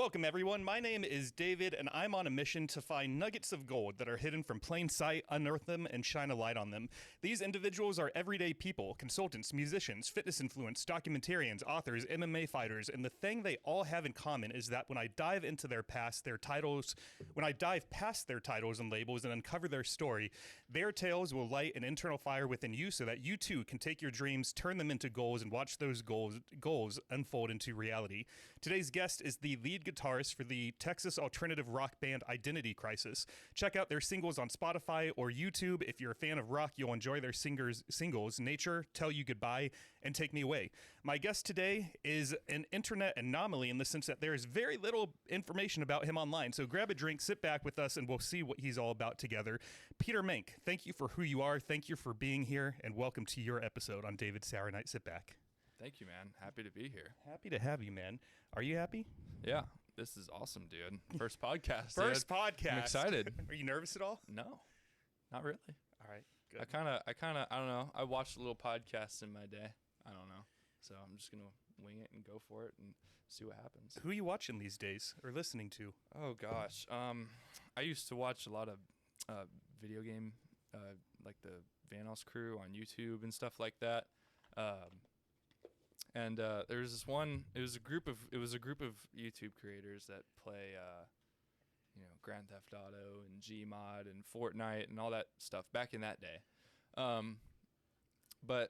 Welcome, everyone. My name is David, and I'm on a mission to find nuggets of gold that are hidden from plain sight, unearth them, and shine a light on them. These individuals are everyday people, consultants, musicians, fitness influencers, documentarians, authors, MMA fighters, and the thing they all have in common is that when I dive into their past, their titles, when I dive past their titles and labels and uncover their story, their tales will light an internal fire within you so that you too can take your dreams, turn them into goals, and watch those goals unfold into reality. Today's guest is the lead guitarist for the Texas alternative rock band Identity Crisis. Check out their singles on Spotify or YouTube. If you're a fan of rock, you'll enjoy their singles Nature, Tell You Goodbye, and Take Me Away. My guest today is an internet anomaly in the sense that there is very little information about him online. So grab a drink, sit back with us, and we'll see what he's all about together. Parker Menke, thank you for who you are. Thank you for being here, and welcome to your episode on David's Sour Night Sit Back. Thank you, man. Happy to be here. Happy to have you, man. Are you happy? Yeah, this is awesome, dude. First podcast. First dude. podcast. I'm excited. Are you nervous at all? No, not really. All right, good. I kind of, I don't know. I watched a little podcasts in my day. I don't know. So I'm just going to wing it and go for it and see what happens. Who are you watching these days or listening to? Oh, gosh. I used to watch a lot of video game, like the Vanos crew on YouTube and stuff like that. And there was this one. It was a group of YouTube creators that play, Grand Theft Auto and Gmod and Fortnite and all that stuff back in that day. But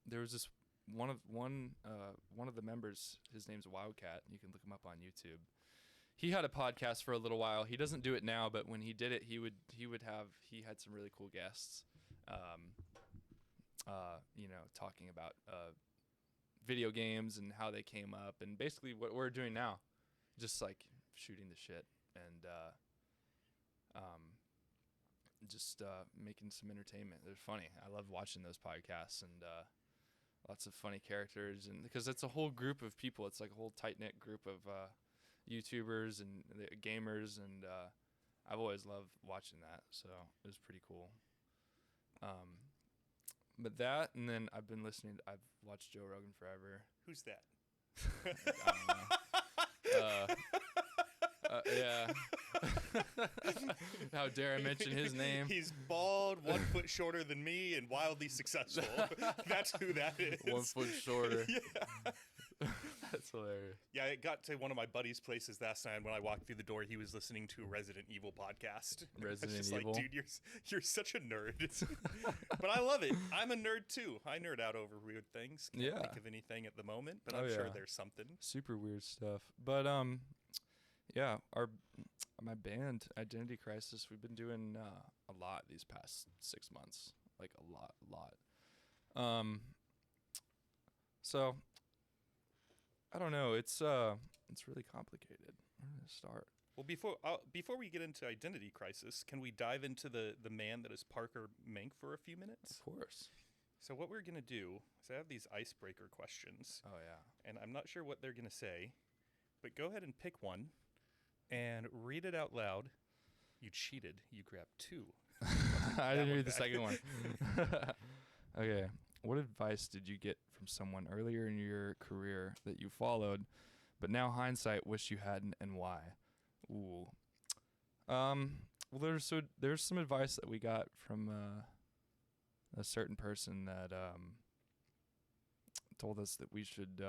there was this one of the members. His name's Wildcat. You can look him up on YouTube. He had a podcast for a little while. He doesn't do it now, but when he did it, he had some really cool guests. Talking about video games and how they came up, and basically what we're doing now, just like shooting the shit and just making some entertainment. They're funny. I love watching those podcasts, and lots of funny characters, and because it's a whole group of people. It's like a whole tight-knit group of YouTubers and gamers, and I've always loved watching that, so it was pretty cool. But that, and then I've watched Joe Rogan forever. Who's that? Yeah. How dare I mention his name? He's bald, 1 foot shorter than me, and wildly successful. That's who that is. 1 foot shorter. Yeah. That's hilarious. Yeah, I got to one of my buddy's places last night. When I walked through the door, he was listening to a Resident Evil podcast. Resident Evil? Like, dude, you're such a nerd. But I love it. I'm a nerd, too. I nerd out over weird things. Can't think of anything at the moment, but I'm sure there's something. Super weird stuff. But, yeah, my band, Identity Crisis, we've been doing a lot these past 6 months. Like, a lot. So, I don't know. It's really complicated. Where do I start? Well, before we get into Identity Crisis, can we dive into the man that is Parker Menke for a few minutes? Of course. So what we're going to do is I have these icebreaker questions. Oh, yeah. And I'm not sure what they're going to say, but go ahead and pick one and read it out loud. You cheated. You grabbed two. I didn't read the second one. Okay. What advice did you get from someone earlier in your career that you followed, but now hindsight wish you hadn't, and why? Ooh. Well, there's some advice that we got from a certain person that told us that we should,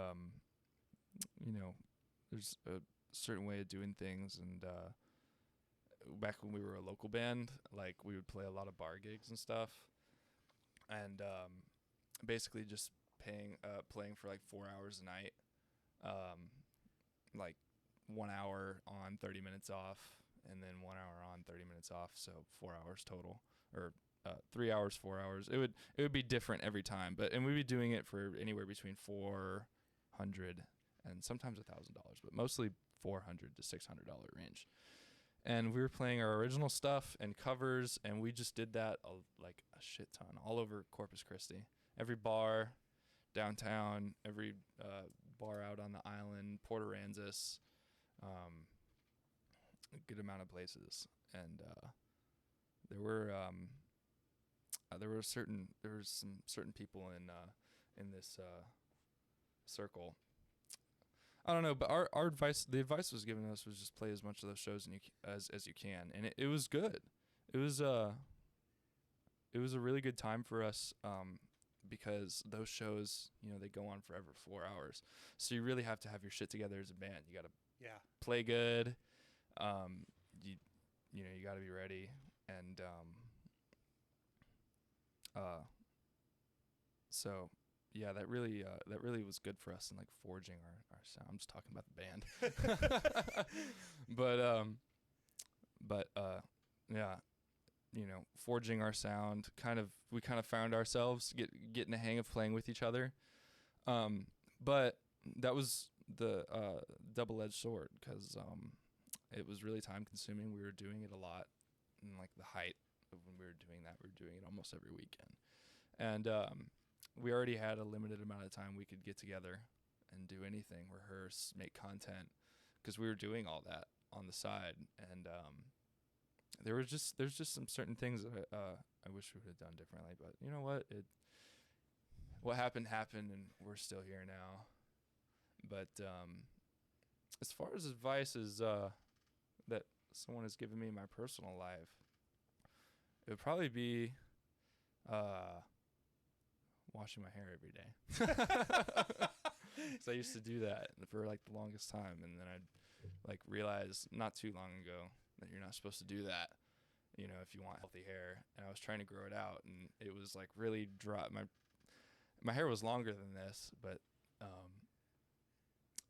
there's a certain way of doing things, and back when we were a local band, like we would play a lot of bar gigs and stuff, and basically just playing for like 4 hours a night, like 1 hour on, 30 minutes off, and then 1 hour on, 30 minutes off, so 4 hours total, or 3 hours, 4 hours. It would be different every time, and we'd be doing it for anywhere between $400 and sometimes $1,000, but mostly $400 to $600 range. And we were playing our original stuff and covers, and we just did that like a shit ton all over Corpus Christi. Every bar downtown, every bar out on the island, Port Aransas, a good amount of places. And there were some certain people in this circle. I don't know, but our advice, the advice was given us was just play as much of those shows as you can, and it was good. It was a really good time for us, because those shows, they go on forever, 4 hours. So you really have to have your shit together as a band. You got to play good. You got to be ready, and so yeah, that really was good for us in like forging our sound. I'm just talking about the band. but yeah, forging our sound, we kind of found ourselves getting the hang of playing with each other. But that was the double-edged sword, because it was really time consuming. We were doing it a lot, and like the height of when we were doing that, we were doing it almost every weekend. And we already had a limited amount of time we could get together and do anything, rehearse, make content, because we were doing all that on the side. And there's just some certain things that I wish we would have done differently. But you know what happened, and we're still here now. But as far as advice is that someone has given me in my personal life, it would probably be washing my hair every day. So I used to do that for like the longest time, and then I'd like realize not too long ago that you're not supposed to do that, if you want healthy hair. And I was trying to grow it out, and it was like really dry. My hair was longer than this, but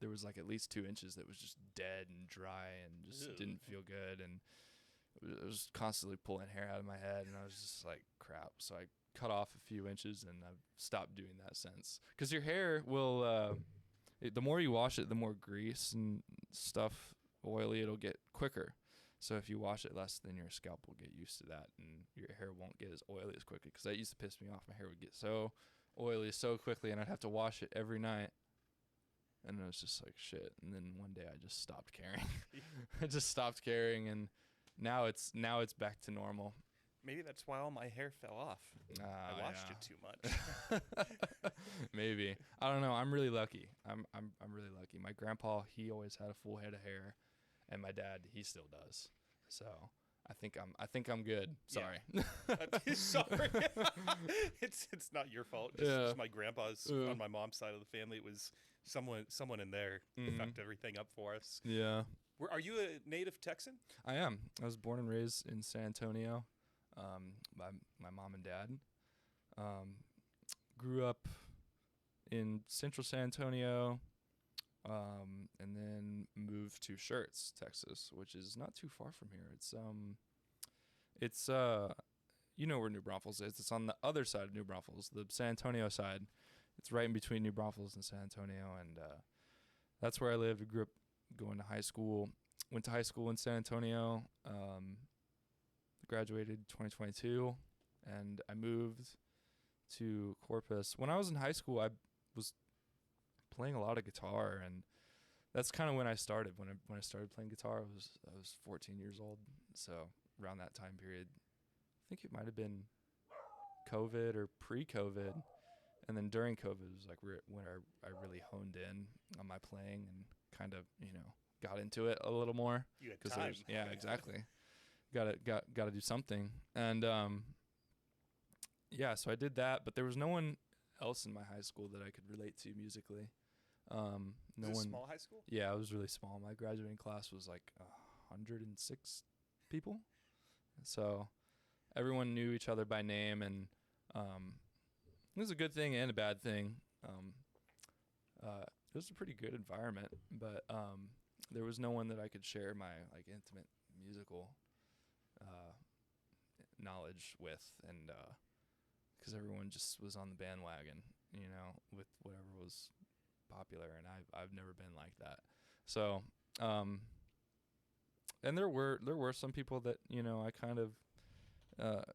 there was like at least 2 inches that was just dead and dry and just didn't feel good, and I was constantly pulling hair out of my head, and I was just like, crap. So I cut off a few inches, and I've stopped doing that since. Because your hair will, the more you wash it, the more grease and stuff, oily, it'll get quicker. So if you wash it less, then your scalp will get used to that, and your hair won't get as oily as quickly. Because that used to piss me off. My hair would get so oily so quickly, and I'd have to wash it every night. And it was just like shit. And then one day I just stopped caring. I just stopped caring, and now it's back to normal. Maybe that's why all my hair fell off. I washed it too much. Maybe. I don't know. I'm really lucky. I'm really lucky. My grandpa, he always had a full head of hair, and my dad, he still does. So I think I'm good. Sorry. Yeah. Sorry. It's not your fault. Just my grandpa's on my mom's side of the family. It was someone in there fucked everything up for us. Yeah. Are you a native Texan? I am. I was born and raised in San Antonio. By my mom and dad. Grew up in central San Antonio, and then moved to Schertz, Texas, which is not too far from here. It's you know where New Braunfels is. It's on the other side of New Braunfels, the San Antonio side. It's right in between New Braunfels and San Antonio, and that's where I lived. I grew up going to high school. Went to high school in San Antonio. Graduated 2022, and I moved to Corpus. When I was in high school, I was playing a lot of guitar, and that's kind of when I started. When I started playing guitar, I was 14 years old. So around that time period, I think it might have been COVID or pre-COVID, and then during COVID it was like when I really honed in on my playing and kind of got into it a little more. You had time. Yeah, exactly. Got to do something, and yeah, so I did that. But there was no one else in my high school that I could relate to musically. No one. Small high school? Yeah, it was really small. My graduating class was like 106 people, so everyone knew each other by name, and it was a good thing and a bad thing. It was a pretty good environment, but there was no one that I could share my like intimate musical knowledge with, and because everyone just was on the bandwagon, with whatever was popular, and I've never been like that. So, and there were some people that I kind of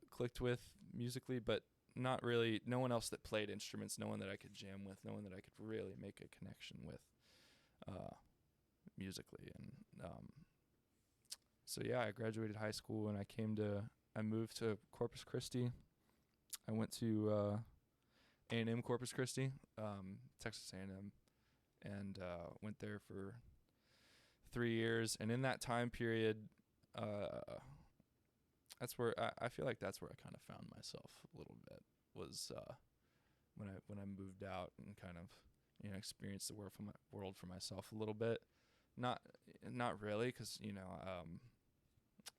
clicked with musically, but not really. No one else that played instruments, no one that I could jam with, no one that I could really make a connection with musically. And so yeah, I graduated high school, and I moved to Corpus Christi. I went to A&M Corpus Christi, Texas A&M and went there for 3 years. And in that time period, that's where I feel like that's where I kind of found myself a little bit, was when I moved out and kind of, you know, experienced the world for myself a little bit. Not really, because, you know,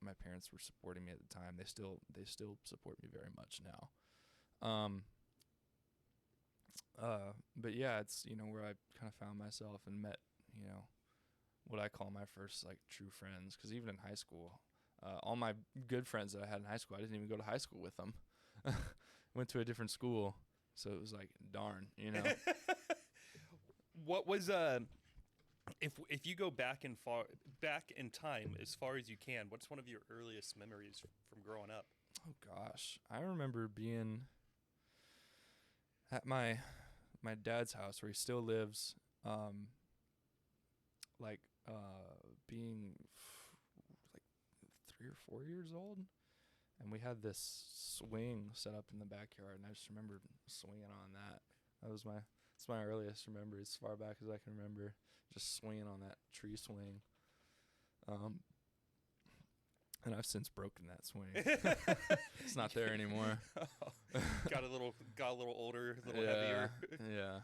my parents were supporting me at the time. They still support me very much now. But yeah, it's, you know, where I kind of found myself and met, you know, what I call my first like true friends. Because even in high school, all my good friends that I had in high school, I didn't even go to high school with them. Went to a different school, so it was like, darn, you know. What was if you go back in time as far as you can, what's one of your earliest memories from growing up? Oh gosh, I remember being at my dad's house where he still lives, being like 3 or 4 years old, and we had this swing set up in the backyard, and I just remember swinging on that. It's my earliest memory, as far back as I can remember, just swinging on that tree swing. And I've since broken that swing. It's not there anymore. Got a little older, a little heavier. Yeah,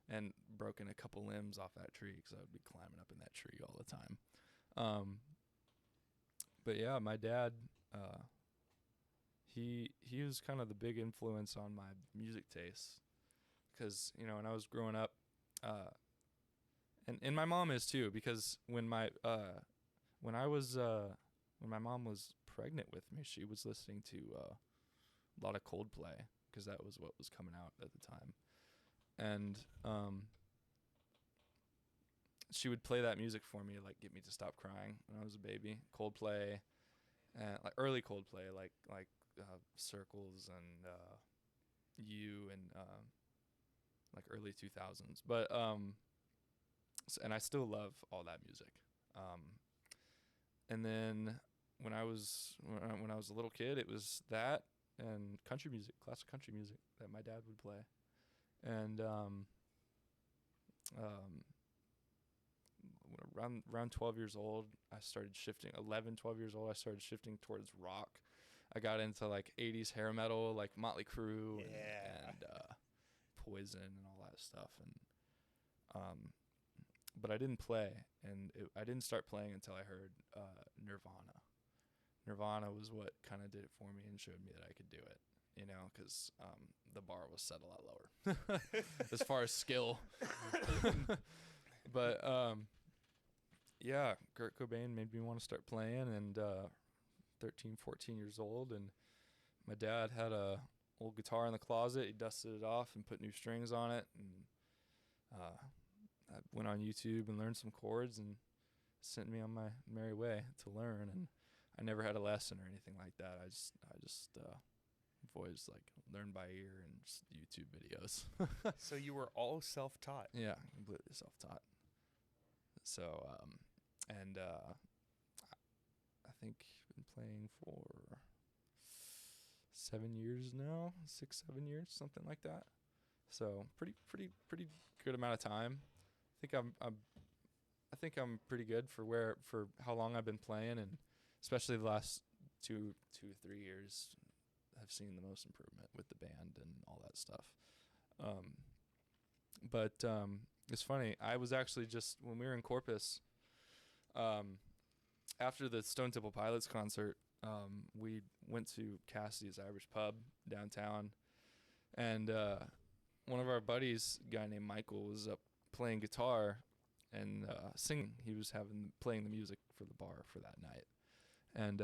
and broken a couple limbs off that tree because I would be climbing up in that tree all the time. But yeah, my dad, he was kind of the big influence on my music tastes, because, you know, when I was growing up, and my mom is too, because when my mom was pregnant with me, she was listening to a lot of Coldplay, because that was what was coming out at the time. And she would play that music for me, like get me to stop crying when I was a baby. Coldplay, like early Coldplay, like Circles and You, and like early 2000s. But and I still love all that music. And then when I was a little kid, it was that and country music, classic country music that my dad would play. And around 12 years old, I started shifting. 11, 12 years old, I started shifting towards rock. I got into like 80s hair metal, like Motley Crue and Poison and all that stuff. And but I didn't play, and I didn't start playing until I heard Nirvana. Nirvana was what kind of did it for me and showed me that I could do it, you know, because the bar was set a lot lower as far as skill. But yeah, Kurt Cobain made me want to start playing, and 13, 14 years old, and my dad had a old guitar in the closet. He dusted it off and put new strings on it, and I went on YouTube and learned some chords and sent me on my merry way to learn. And I never had a lesson or anything like that. I just always like learned by ear and just YouTube videos. So you were all self-taught. Yeah, completely self-taught. So and I think I've been playing for 7 years now, 6, 7 years, something like that. So pretty good amount of time. I think I'm pretty good for how long I've been playing, and especially the last 2, 3 years, I've seen the most improvement with the band and all that stuff. But it's funny. I was actually just, when we were in Corpus, after the Stone Temple Pilots concert, we went to Cassidy's Irish Pub downtown, and one of our buddies, a guy named Michael, was up playing guitar and singing. He was playing the music for the bar for that night, and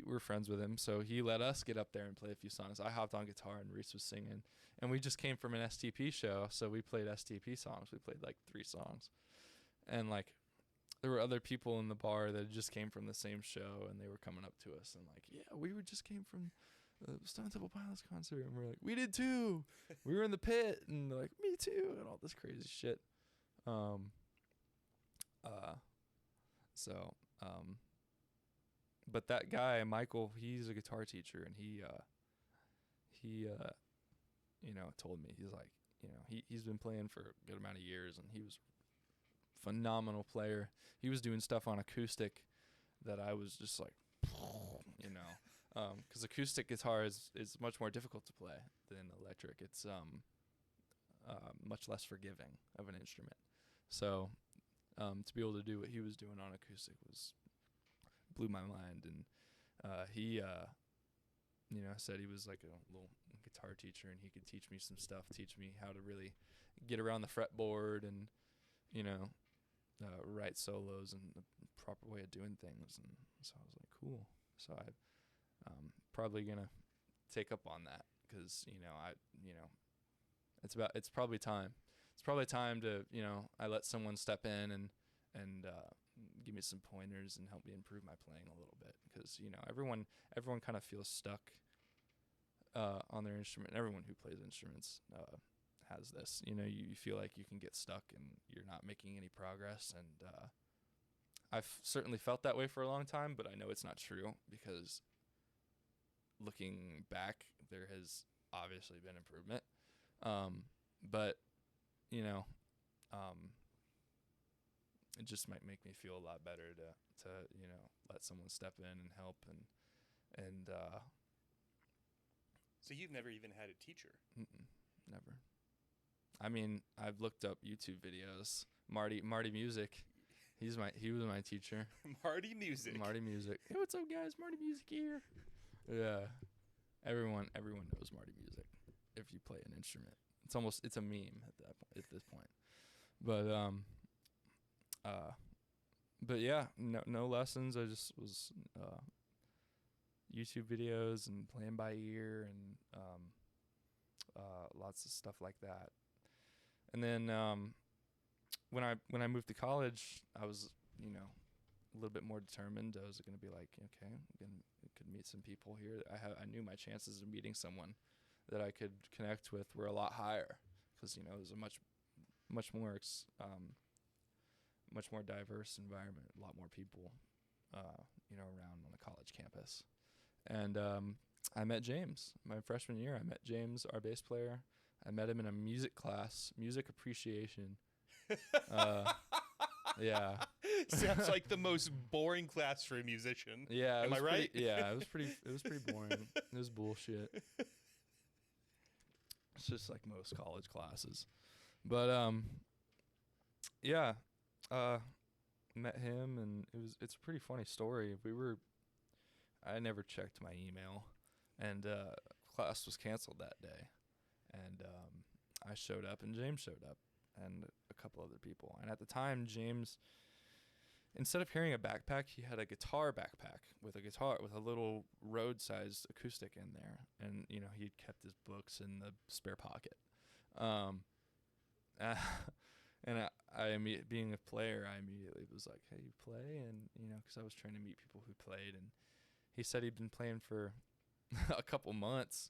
we're friends with him, so he let us get up there and play a few songs. I hopped on guitar and Reese was singing, and we just came from an STP show, so we played STP songs. We played like 3 songs, and like there were other people in the bar that just came from the same show, and they were coming up to us and like, yeah, we just came from the Stone Temple Pilots concert, and we're like, we did too. We were in the pit, and they're like, me too, and all this crazy shit. But that guy Michael, he's a guitar teacher, and he you know, told me, he's like, he's been playing for a good amount of years, and he was a phenomenal player. He was doing stuff on acoustic that I was just like, because acoustic guitar is much more difficult to play than electric. It's much less forgiving of an instrument. So to be able to do what he was doing on acoustic blew my mind. And he said he was like a little guitar teacher, and he could teach me some stuff, teach me how to really get around the fretboard and write solos and the proper way of doing things. And so I was like, cool. So I'm probably gonna take up on that, because it's probably time. It's probably time to I let someone step in and give me some pointers and help me improve my playing a little bit, because everyone kind of feels stuck on their instrument. Everyone who plays instruments has this. You feel like you can get stuck and you're not making any progress, and I've certainly felt that way for a long time, but I know it's not true, because looking back, there has obviously been improvement. But it just might make me feel a lot better to let someone step in and help and So you've never even had a teacher? Never. I mean, I've looked up YouTube videos. Marty Music, he was my teacher. Marty Music. Hey, what's up, guys? Marty Music here. Yeah, everyone knows Marty Music if you play an instrument. It's a meme at this point. But yeah, no lessons. I just was YouTube videos and playing by ear and lots of stuff like that. And then when I moved to college, I was a little bit more determined. I was going to be like, okay, could meet some people here. I knew my chances of meeting someone that I could connect with were a lot higher, because it was a much more diverse environment, a lot more people around on the college campus. And I met James my freshman year. I met James, our bass player. I met him in a music class, music appreciation. Yeah. Sounds like the most boring class for a musician. Yeah. Am I right? Yeah, it was pretty boring. It was bullshit. It's just like most college classes. But yeah. Met him, and it's a pretty funny story. I never checked my email, and class was canceled that day. And I showed up, and James showed up, and a couple other people. And at the time, James, instead of carrying a backpack, he had a guitar backpack with a little road-sized acoustic in there. And he'd kept his books in the spare pocket. And I being a player, I immediately was like, hey, you play? And because I was trying to meet people who played, and he said he'd been playing for a couple months.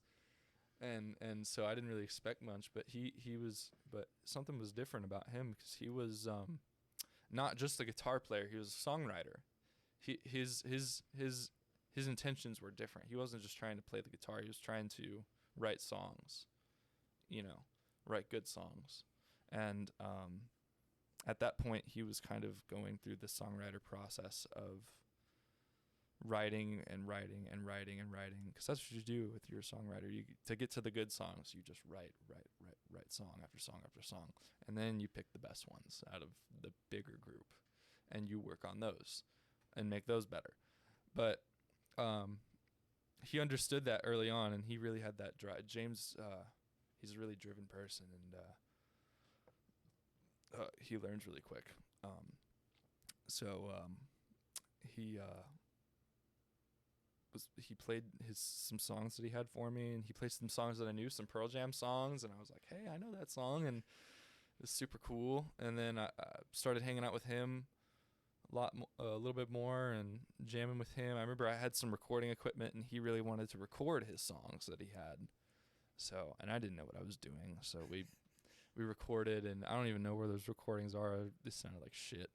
And so I didn't really expect much, but but something was different about him, because he was not just a guitar player, he was a songwriter. His intentions were different. He wasn't just trying to play the guitar, he was trying to write songs, write good songs. And at that point, he was kind of going through the songwriter process of writing and writing and writing and writing, because that's what you do with your songwriter. To get to the good songs, you just write song after song after song, and then you pick the best ones out of the bigger group, and you work on those and make those better. But he understood that early on, and he really had that drive. James, he's a really driven person, and he learns really quick. He played some songs that he had for me, and he played some songs that I knew, some Pearl Jam songs, and I was like, hey, I know that song, and it was super cool. And then I started hanging out with him a little bit more, and jamming with him. I remember I had some recording equipment, and he really wanted to record his songs that he had. So, and I didn't know what I was doing, so we recorded, and I don't even know where those recordings are. This sounded like shit.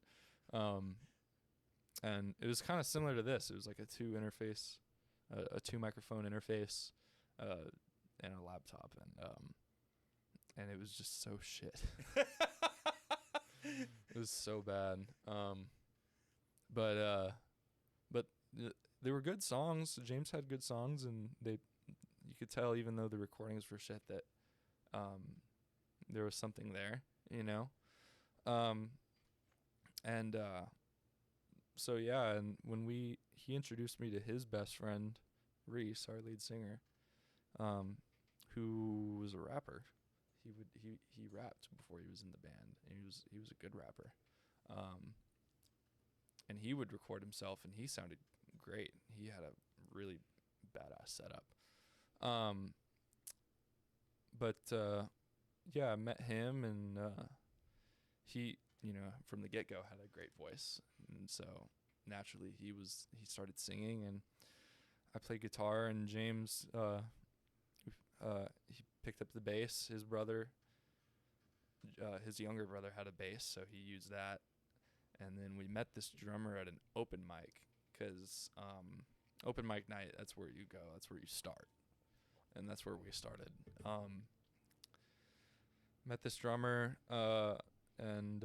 And it was kind of similar to this. It was like a two microphone interface, and a laptop. And and it was just so shit. It was so bad. But they were good songs. James had good songs, and you could tell, even though the recordings were shit, that there was something there, you know. So yeah, and when he introduced me to his best friend, Reese, our lead singer, who was a rapper. He rapped before he was in the band, and he was a good rapper. And he would record himself, and he sounded great. He had a really badass setup. Yeah, I met him, and he, from the get-go had a great voice, and so naturally he started singing, and I played guitar, and James he picked up the bass. His brother, his younger brother, had a bass, so he used that. And then we met this drummer at an open mic, because open mic night, that's where you go, that's where you start, and that's where we started. Met this drummer and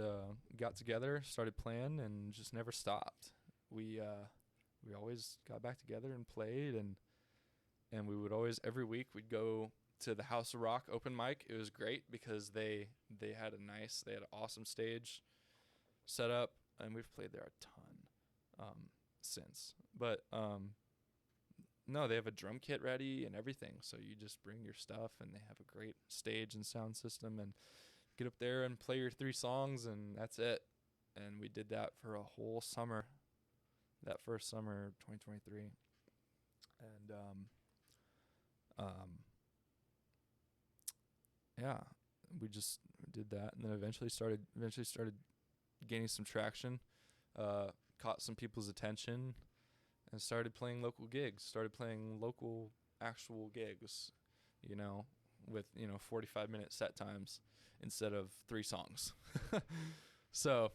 got together, started playing, and just never stopped. We always got back together and played, and we would always, every week we'd go to the House of Rock open mic. It was great because they had an awesome stage set up, and we've played there a ton since. But no, they have a drum kit ready and everything, so you just bring your stuff, and they have a great stage and sound system, and get up there and play your 3 songs, and that's it. And we did that for a whole summer, that first summer, 2023. And yeah, we just did that, and then eventually started gaining some traction, caught some people's attention, and started playing local gigs, actual gigs, with 45-minute set times instead of 3 songs. So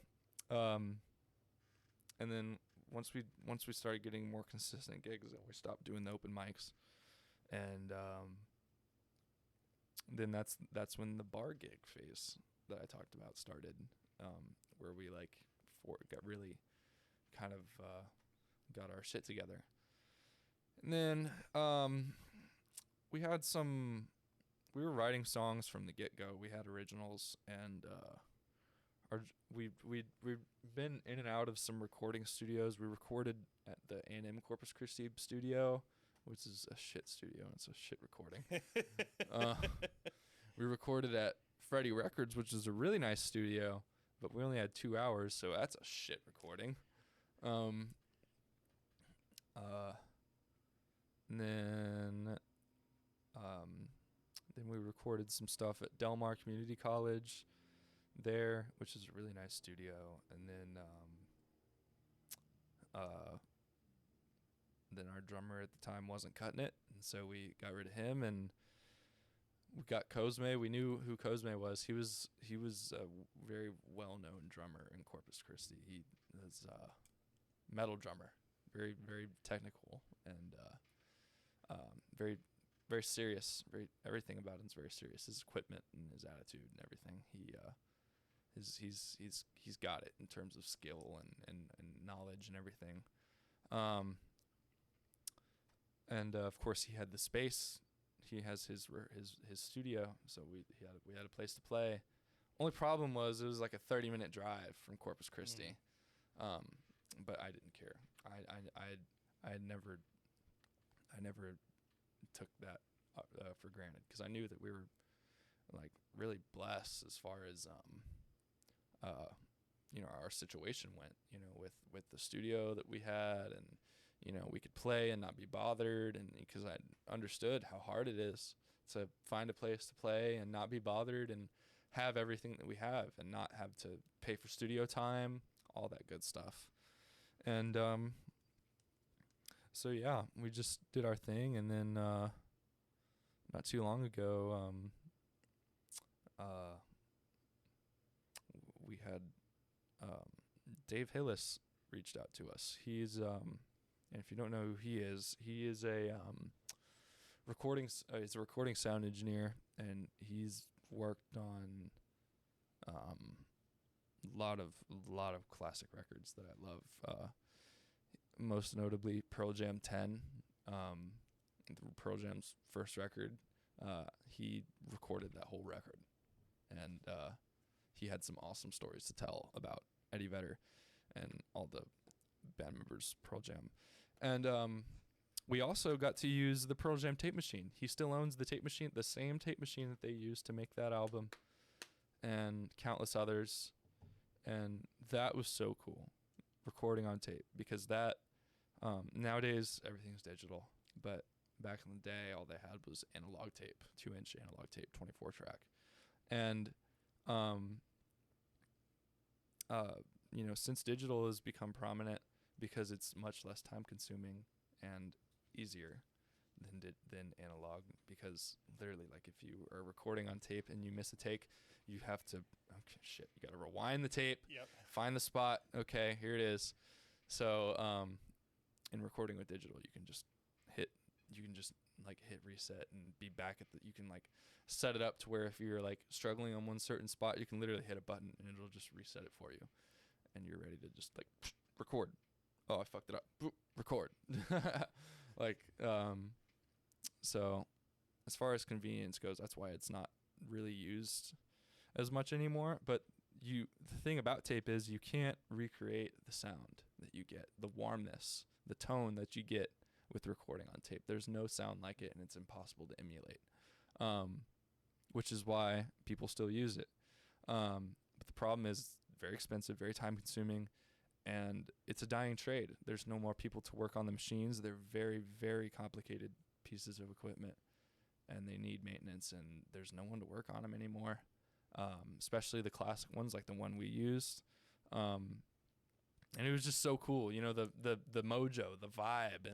and then once we started getting more consistent gigs, then we stopped doing the open mics, and then that's when the bar gig phase that I talked about started, where we got really kind of got our shit together. And then we were writing songs from the get-go. We had originals, and we've been in and out of some recording studios. We recorded at the A&M Corpus Christi studio, which is a shit studio. It's a shit recording. We recorded at Freddie Records, which is a really nice studio, but we only had 2 hours, so that's a shit recording. And then we recorded some stuff at Del Mar Community College there, which is a really nice studio. And then our drummer at the time wasn't cutting it, and so we got rid of him, and we got Cosme. We knew who Cosme was. He was a very well-known drummer in Corpus Christi. He was a metal drummer, very, very technical, and very, very serious. Everything about him is very serious. His equipment and his attitude and everything. He's got it in terms of skill and knowledge and everything. And of course he had the space. He has his studio, so we had a place to play. Only problem was it was like a 30-minute drive from Corpus Christi. But I didn't care. I never took that for granted, because I knew that we were like really blessed as far as our situation went, with the studio that we had, and we could play and not be bothered, and because I understood how hard it is to find a place to play and not be bothered and have everything that we have and not have to pay for studio time, all that good stuff. And so yeah, we just did our thing, and then not too long ago we had Dave Hillis reached out to us. He's and if you don't know who he is a he's a recording sound engineer, and he's worked on lot of classic records that I love. Most notably Pearl Jam 10, Pearl Jam's first record. He recorded that whole record, and he had some awesome stories to tell about Eddie Vedder and all the band members Pearl Jam. And we also got to use the Pearl Jam tape machine. He still owns the tape machine, the same tape machine that they used to make that album, and countless others. And that was so cool, recording on tape, because that nowadays everything's digital, but back in the day all they had was analog tape, 2-inch analog tape, 24 track. And since digital has become prominent because it's much less time consuming and easier than analog, because literally, like, if you are recording on tape and you miss a take, you have to you got to rewind the tape, find the spot, okay, here it is. So in recording with digital, you can just hit reset and be back at you can like set it up to where if you're like struggling on one certain spot, you can literally hit a button and it'll just reset it for you, and you're ready to just like record. Oh, I fucked it up. Boop, record. So as far as convenience goes, that's why it's not really used as much anymore. But the thing about tape is you can't recreate the sound that you get, the warmness, the tone that you get with recording on tape. There's no sound like it, and it's impossible to emulate, which is why people still use it. But the problem is it's very expensive, very time consuming, and it's a dying trade. There's no more people to work on the machines. They're very, very complicated pieces of equipment, and they need maintenance, and there's no one to work on them anymore, especially the classic ones like the one we used. And it was just so cool, the mojo, the vibe,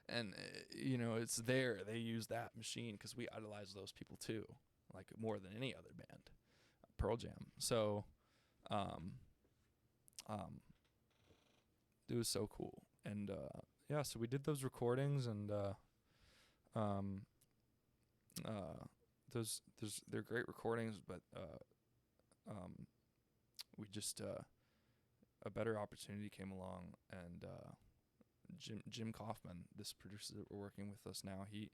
and it's there. They use that machine because we idolize those people too, like more than any other band, Pearl Jam. So it was so cool. And so we did those recordings, and they're great recordings, but we just a better opportunity came along, and Jim Kaufman, this producer that we're working with us now, he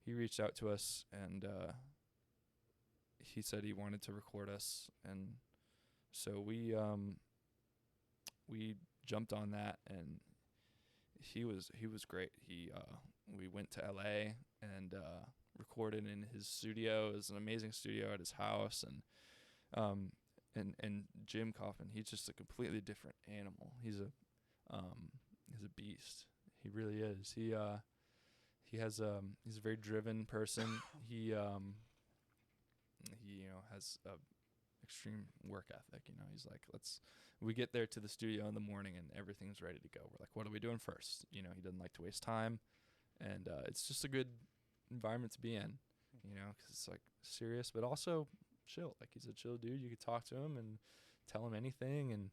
reached out to us, and he said he wanted to record us, and so we jumped on that, and he was great. We went to LA and recorded in his studio. It was an amazing studio at his house, and Jim Kaufman, he's just a completely different animal. He's a beast. He really is. He's a very driven person. He has a extreme work ethic. He's like, we get there to the studio in the morning and everything's ready to go. We're like, what are we doing first? He doesn't like to waste time, and it's just a good environment to be in, because it's like serious but also chill. Like, he's a chill dude. You could talk to him and tell him anything, and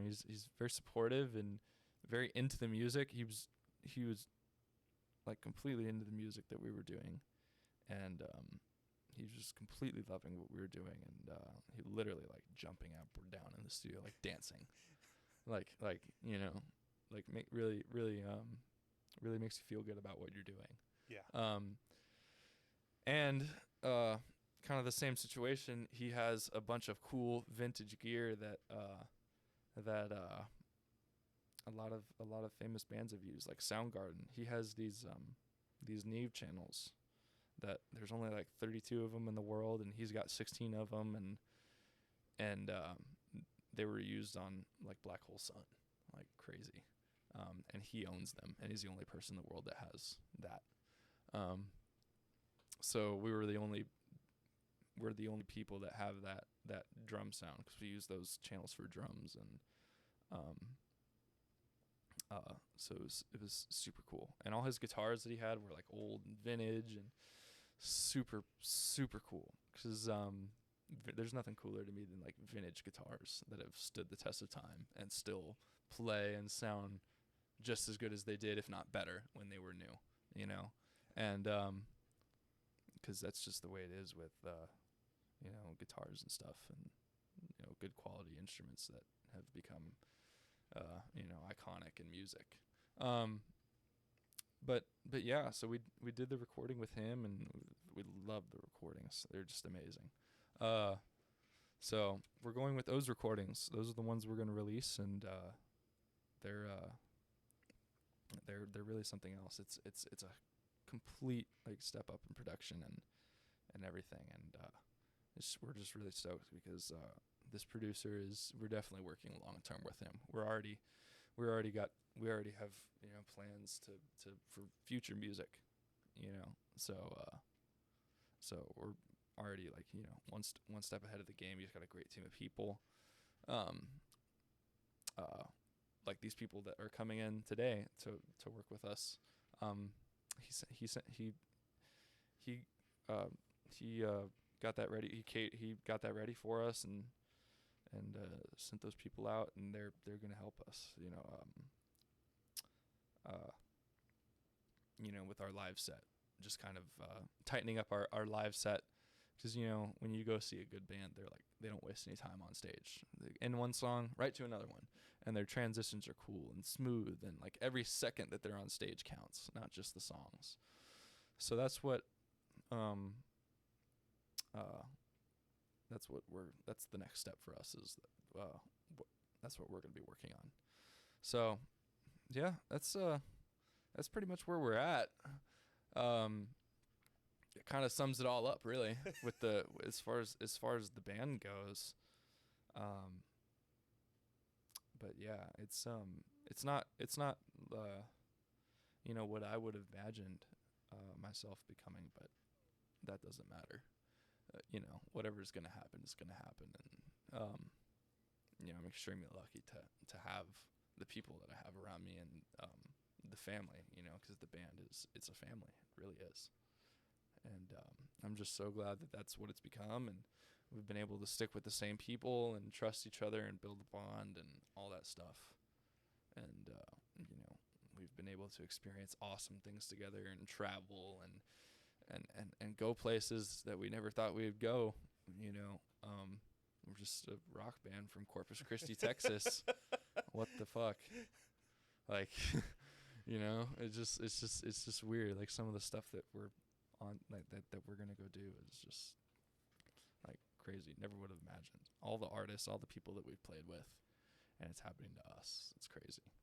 he's very supportive and very into the music. He was like completely into the music that we were doing, and he was just completely loving what we were doing, and he literally like jumping up or down in the studio, like dancing, really makes you feel good about what you're doing. Yeah. And kind of the same situation. He has a bunch of cool vintage gear that a lot of famous bands have used, like Soundgarden. He has these Neve channels that there's only like 32 of them in the world, and he's got 16 of them, and they were used on like Black Hole Sun, like crazy. And he owns them, and he's the only person in the world that has that. So we're the only people that have that drum sound, because we use those channels for drums, and so it was super cool. And all his guitars that he had were like old and vintage and super, super cool, because there's nothing cooler to me than like vintage guitars that have stood the test of time and still play and sound just as good as they did, if not better, when they were new, And 'cause that's just the way it is with guitars and stuff, and good quality instruments that have become iconic in music. But yeah, so we did the recording with him, and we love the recordings. They're just amazing. So we're going with those recordings. Those are the ones we're going to release, and they're really something else. It's a complete step up in production and everything, and we're just really stoked because this producer we're definitely working long term with him. We already have plans to for future music, so we're already one step ahead of the game. He's got a great team of people, these people that are coming in today to work with us. He got that ready. He got that ready for us and sent those people out, and they're gonna help us. With our live set, just kind of tightening up our live set, because when you go see a good band, they don't waste any time on stage. They end one song, right to another one, and their transitions are cool and smooth, and every second that they're on stage counts, not just the songs. So that's what that's the next step for us, is that's what we're going to be working on. So yeah, that's pretty much where we're at. It kind of sums it all up, really, with as far as the band goes. But yeah, it's not what I would have imagined myself becoming, but that doesn't matter. Whatever's gonna happen is gonna happen, and I'm extremely lucky to have the people that I have around me, and the family, because the band it's a family. It really is. And I'm just so glad that that's what it's become, and we've been able to stick with the same people and trust each other and build a bond and all that stuff. And we've been able to experience awesome things together and travel and go places that we never thought we would go. We're just a rock band from Corpus Christi, Texas. What the fuck? It's just weird. Some of the stuff that we're on, that we're gonna go do is just crazy. Never would have imagined. All the artists, all the people that we've played with, and it's happening to us. It's crazy.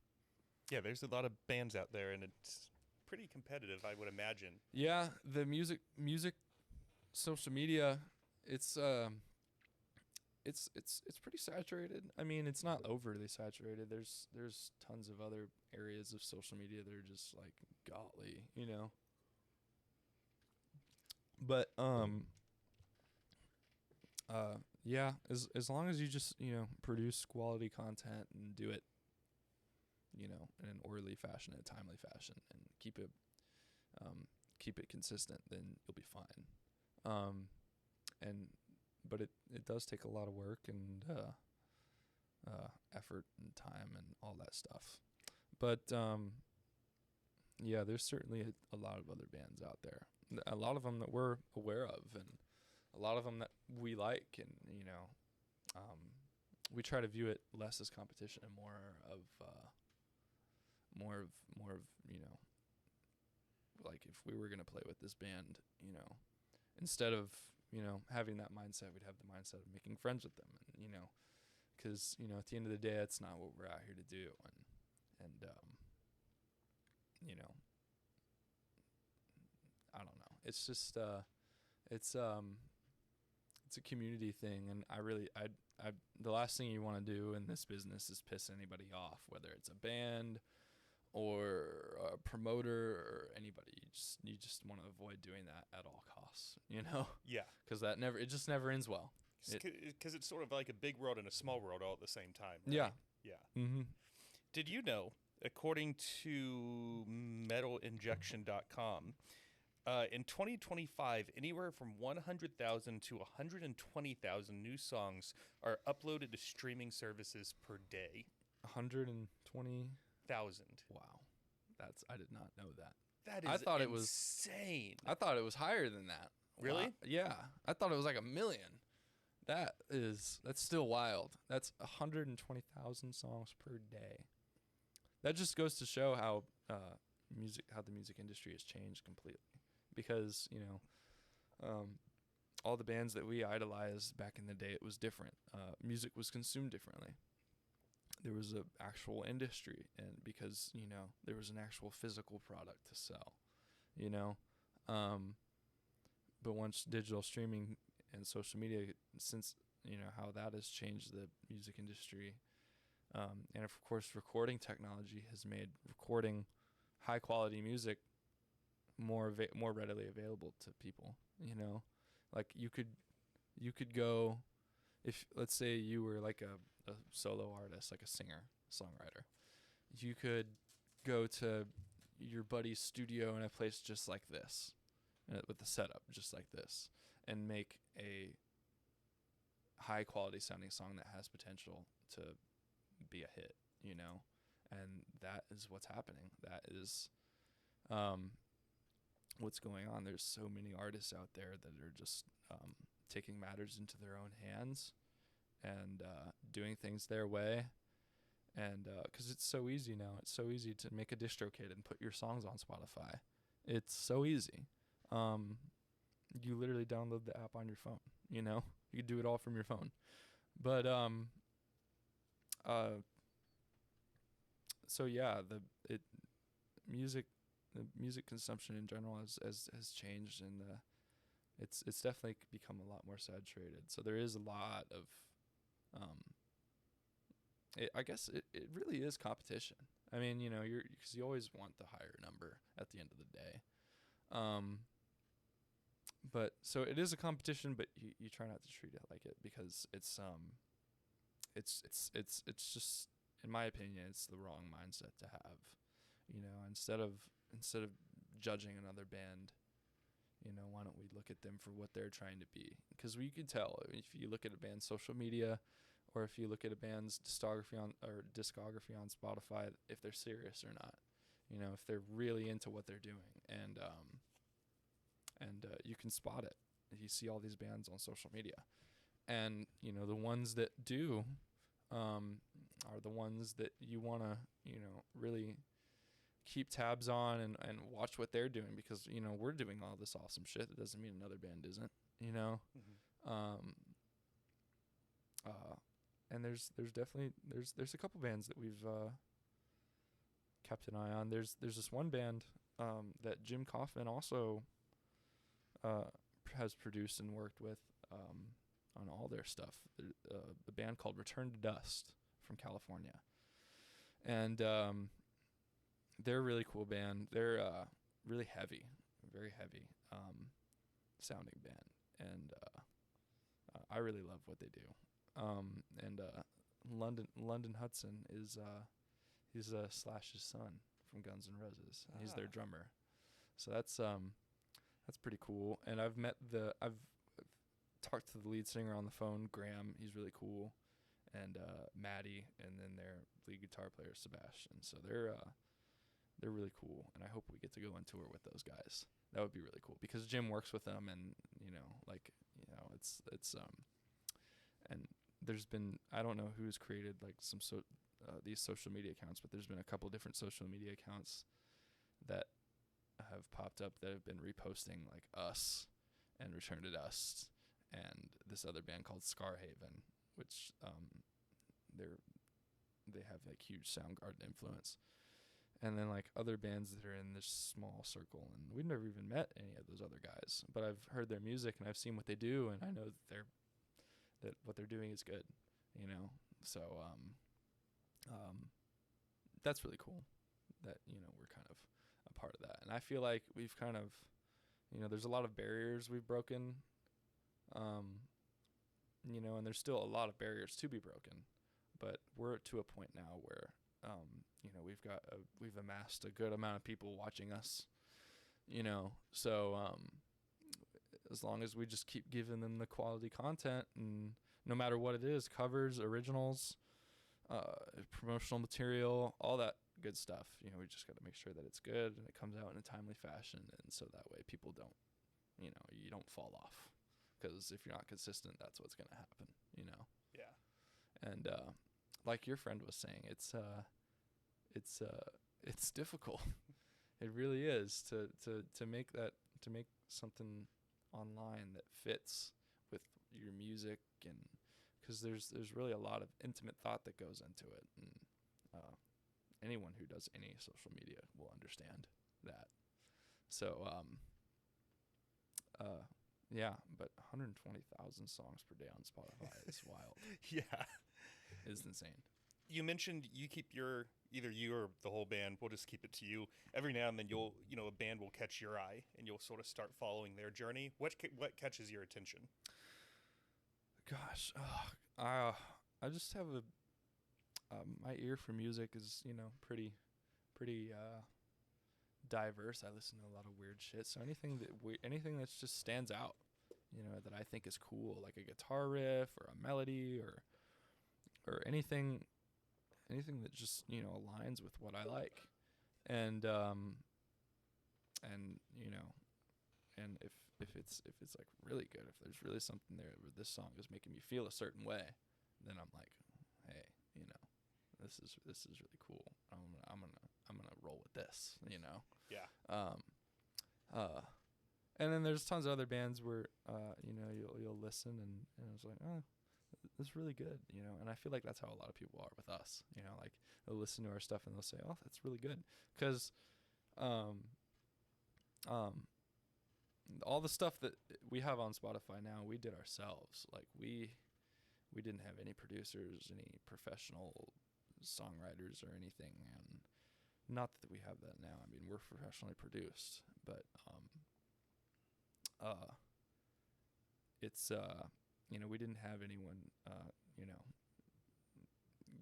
Yeah, there's a lot of bands out there, and it's pretty competitive, I would imagine. Yeah, the music, social media, it's pretty saturated. I mean, it's not overly saturated. There's tons of other areas of social media that are just godly, But yeah, as long as you just produce quality content and do it in an orderly fashion, a timely fashion, and keep it consistent, then you'll be fine. But it does take a lot of work and effort and time and all that stuff. But yeah, there's certainly a lot of other bands out there. A lot of them that we're aware of, and a lot of them that we like, and we try to view it less as competition and more of if we were gonna play with this band, instead of having that mindset, we'd have the mindset of making friends with them, and because at the end of the day, that's not what we're out here to do, and I don't know. It's just it's a community thing, and I the last thing you want to do in this business is piss anybody off, whether it's a band or a promoter or anybody. You just want to avoid doing that at all costs, Yeah. Because it just never ends well. Because it's sort of like a big world and a small world all at the same time, right? Yeah. Yeah. Mm-hmm. Did you know, according to metalinjection.com, in 2025, anywhere from 100,000 to 120,000 new songs are uploaded to streaming services per day. 120,000. Wow, I did not know that. That is insane. I thought it was higher than that. Really? Wow. Yeah, I thought it was like 1 million. That's still wild. That's 120,000 songs per day. That just goes to show how the music industry has changed completely. Because all the bands that we idolized back in the day, it was different. Music was consumed differently. There was an actual industry, and because there was an actual physical product to sell, but once digital streaming and social media, since how that has changed the music industry, and of course recording technology has made recording high quality music more readily available to people. Like you could go, if let's say you were like a solo artist, like a singer songwriter, you could go to your buddy's studio in a place just like this, with a setup just like this, and make a high quality sounding song that has potential to be a hit, and that is what's happening. That is what's going on. There's so many artists out there that are just taking matters into their own hands and doing things their way. And because it's so easy now. It's so easy to make a DistroKid and put your songs on Spotify. It's so easy. You literally download the app on your phone, you can do it all from your phone. But so yeah, the music consumption in general has changed, and it's definitely become a lot more saturated. So there is a lot of I guess it really is competition. I mean, because you always want the higher number at the end of the day. But so it is a competition, but you try not to treat it like it, because it's just, in my opinion, it's the wrong mindset to have. Instead of judging another band, why don't we look at them for what they're trying to be? Because we can tell if you look at a band's social media, or if you look at a band's discography on Spotify, if they're serious or not. If they're really into what they're doing, and you can spot it. You see all these bands on social media, and the ones that do are the ones that you want to really keep tabs on and watch what they're doing, because we're doing all this awesome shit. That doesn't mean another band isn't. And there's definitely there's a couple bands that we've kept an eye on. There's this one band that Jim Kaufman also has produced and worked with on all their stuff. A band called Return to Dust from California, and they're a really cool band. They're really heavy, very heavy sounding band, and I really love what they do. And London Hudson is he's Slash's son from Guns N' Roses. He's their drummer, so that's pretty cool. And I've talked to the lead singer on the phone, Graham. He's really cool, and Maddie, and then their lead guitar player Sebastian. So they're really cool, and I hope we get to go on tour with those guys. That would be really cool, because Jim works with them, and it's and there's been, I don't know who's created like these social media accounts, but there's been a couple different social media accounts that have popped up that have been reposting like us and Return to Dust and this other band called Scarhaven, which they have like huge Soundgarden influence, and then like other bands that are in this small circle, and we've never even met any of those other guys, but I've heard their music and I've seen what they do, and I know that what they're doing is good, so that's really cool that we're kind of a part of that. And I feel like we've kind of there's a lot of barriers we've broken, and there's still a lot of barriers to be broken, but we're to a point now where we've amassed a good amount of people watching us, so as long as we just keep giving them the quality content, and no matter what it is, covers, originals, promotional material, all that good stuff, we just got to make sure that it's good and it comes out in a timely fashion, and so that way people don't you don't fall off, because if you're not consistent, that's what's gonna happen. Yeah. And like your friend was saying, it's difficult. It really is to make something online that fits with your music, and because there's really a lot of intimate thought that goes into it, and anyone who does any social media will understand that. So yeah, but 120,000 songs per day on Spotify is wild. Yeah. It's insane. You mentioned you keep either you or the whole band, we'll just keep it to you. Every now and then a band will catch your eye and you'll sort of start following their journey. What catches your attention? Gosh, I just have my ear for music is, pretty diverse. I listen to a lot of weird shit. So anything that just stands out, that I think is cool, like a guitar riff or a melody or anything that just, aligns with what I like. And if it's like really good, if there's really something there where this song is making me feel a certain way, then I'm like, hey, this is really cool. I'm gonna roll with this, Yeah. And then there's tons of other bands where you'll listen and it's like, oh, it's really good, and I feel like that's how a lot of people are with us, like they'll listen to our stuff and they'll say, oh, that's really good, because all the stuff that we have on Spotify now, we did ourselves. Like we didn't have any producers, any professional songwriters or anything, and not that we have that now. I mean, we're professionally produced, but it's we didn't have anyone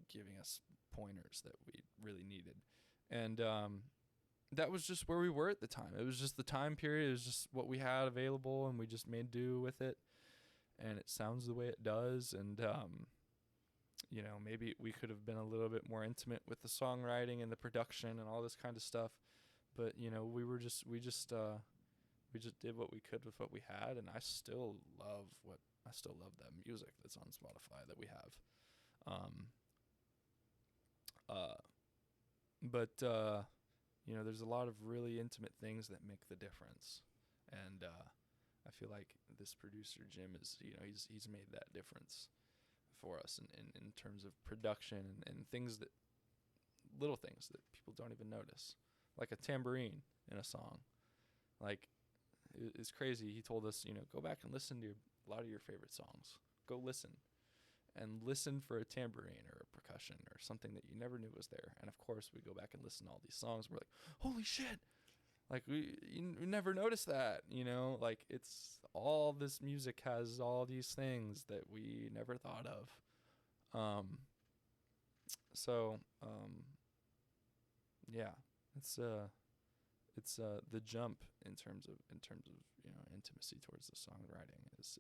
giving us pointers that we really needed, and that was just where we were at the time. It was just the time period. It was just what we had available, and we just made do with it. And it sounds the way it does. And, maybe we could have been a little bit more intimate with the songwriting and the production and all this kind of stuff. But, we just did what we could with what we had. And I still love that music that's on Spotify that we have. But there's a lot of really intimate things that make the difference, and I feel like this producer Jim is, he's made that difference for us in terms of production and little things that people don't even notice, like a tambourine in a song. Like, it's crazy. He told us, go back and listen to a lot of your favorite songs. Go listen. And listen for a tambourine or a percussion or something that you never knew was there. And of course, we go back and listen to all these songs. And we're like, holy shit! Like you never noticed that, Like, it's all this music has all these things that we never thought of. Yeah, it's the jump in terms of intimacy towards the songwriting is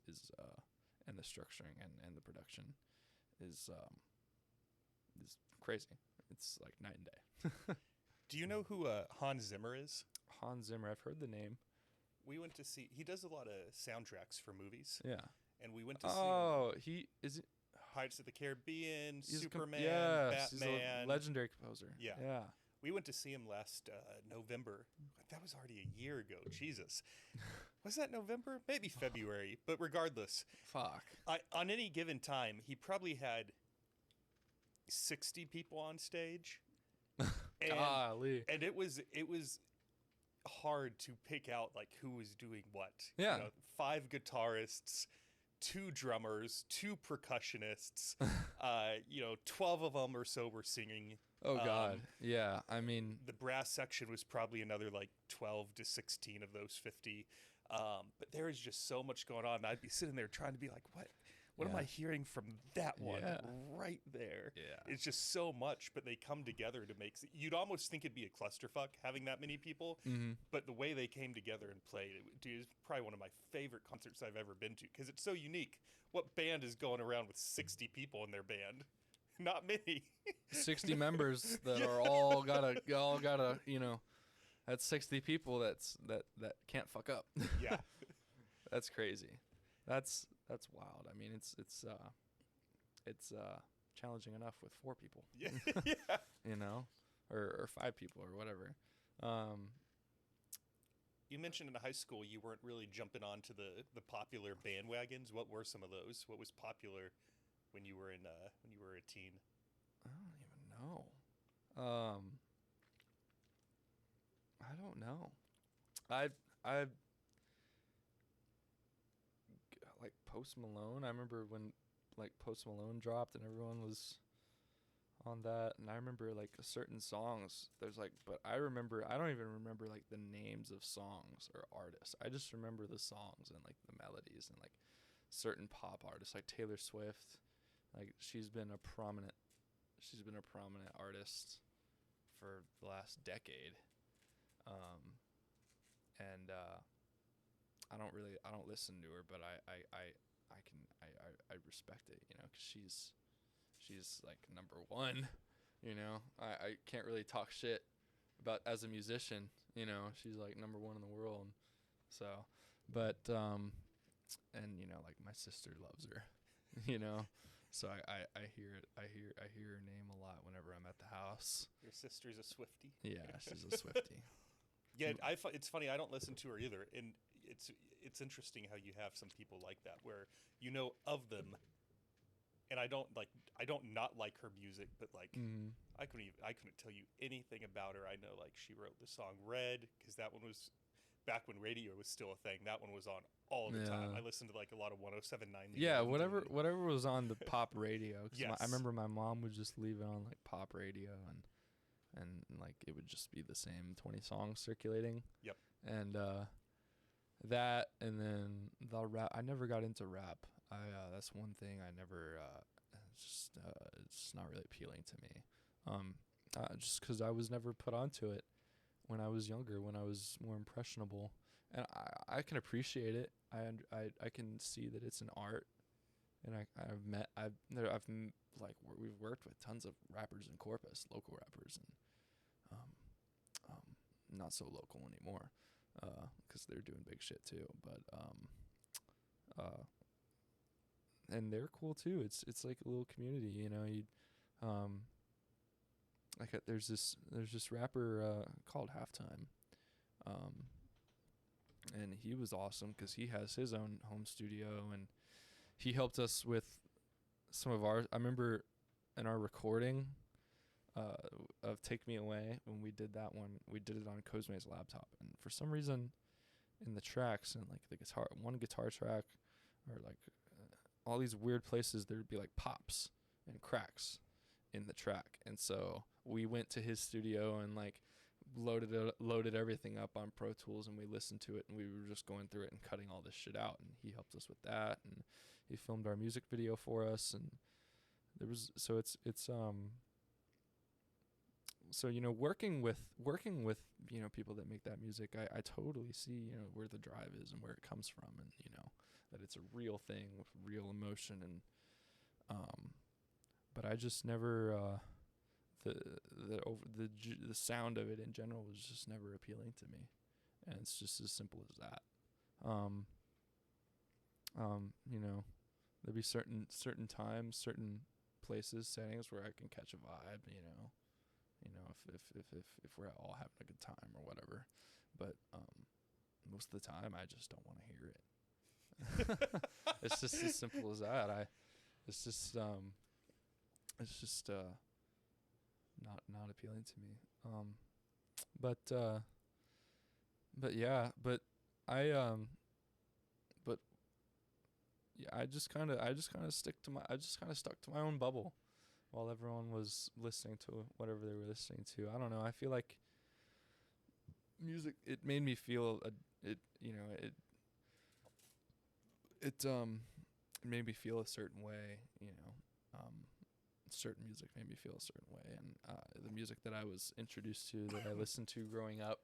and the structuring and the production is crazy. It's like night and day. Do you know who Hans Zimmer is? Hans Zimmer, I've heard the name. We went to see. He does a lot of soundtracks for movies. Yeah. And we went to see. Oh, he is it. Pirates of the Caribbean, He's Superman, yes, Batman. He's a legendary composer. Yeah. Yeah. We went to see him last November. That was already a year ago. Jesus. Was that November? Maybe February. But regardless. Fuck. On any given time, he probably had 60 people on stage. Golly. And it was hard to pick out like who was doing what. Yeah. 5 guitarists, 2 drummers, 2 percussionists. 12 of them or so were singing. Oh God. Yeah. I mean, the brass section was probably another like 12 to 16 of those 50. But there is just so much going on. I'd be sitting there trying to be like, what am I hearing from that one right there? Yeah. It's just so much, but they come together to make. You'd almost think it'd be a clusterfuck having that many people, but the way they came together and played, dude, is probably one of my favorite concerts I've ever been to because it's so unique. What band is going around with 60 people in their band? Not many. 60 members that are all gotta, that's 60 people that can't fuck up. Yeah. That's crazy. That's wild. I mean, it's challenging enough with 4 people. Yeah. Yeah. You know, or 5 people or whatever. You mentioned in high school you weren't really jumping onto the popular bandwagons. What were some of those? What was popular when you were when you were a teen? I don't even know. I don't know. I like Post Malone. I remember when like Post Malone dropped and everyone was on that, and I remember like certain songs. There's like, but I don't even remember like the names of songs or artists. I just remember the songs and like the melodies, and like certain pop artists like Taylor Swift. Like she's been a prominent artist for the last decade. And I don't listen to her, but I respect it, you know, 'cause she's like number 1, you know. I can't really talk shit about as a musician, you know. She's like number 1 in the world. So, but and you know, like my sister loves her, you know. So I hear her name a lot whenever I'm at the house. Your sister's a Swiftie? Yeah, she's a Swiftie. Yeah, it's funny. I don't listen to her either, and it's interesting how you have some people like that where you know of them, and I don't not like her music, but like I couldn't tell you anything about her. I know like she wrote the song "Red" because that one was back when radio was still a thing. That one was on all the time. I listened to like a lot of 107.9. Yeah, whatever was on the pop radio. 'Cause yes. I remember my mom would just leave it on like pop radio, and like it would just be the same 20 songs circulating. Yep. And that, and then the rap. I never got into rap. That's one thing I never. It's just not really appealing to me. Just because I was never put onto it when I was younger, when I was more impressionable, and I can appreciate it. I can see that it's an art, and we've worked with tons of rappers in Corpus, local rappers, and not so local anymore, because they're doing big shit too. But and they're cool too. It's like a little community, you know. There's this rapper called Halftime, and he was awesome because he has his own home studio, and he helped us with some of our. I remember in our recording of "Take Me Away" when we did that one, we did it on Cosme's laptop, and for some reason, in the tracks and like the one guitar track, or like all these weird places, there'd be like pops and cracks in the track, and so we went to his studio and like loaded everything up on Pro Tools, and we listened to it, and we were just going through it and cutting all this shit out, and he helped us with that, and he filmed our music video for us, and there was so you know, working with you know, people that make that music, I totally see, you know, where the drive is and where it comes from, and you know that it's a real thing with real emotion, and but I just never the sound of it in general was just never appealing to me, and it's just as simple as that. You know, there'd be certain times, certain places, settings where I can catch a vibe, you know, if we're all having a good time or whatever, but most of the time I just don't want to hear it. It's just as simple as that. It's just not appealing to me. But yeah, but I just kind of stuck to my own bubble while everyone was listening to whatever they were listening to. I don't know. I feel like music, it made me feel it made me feel a certain way, you know. Certain music made me feel a certain way, and the music that I was introduced to, that I listened to growing up,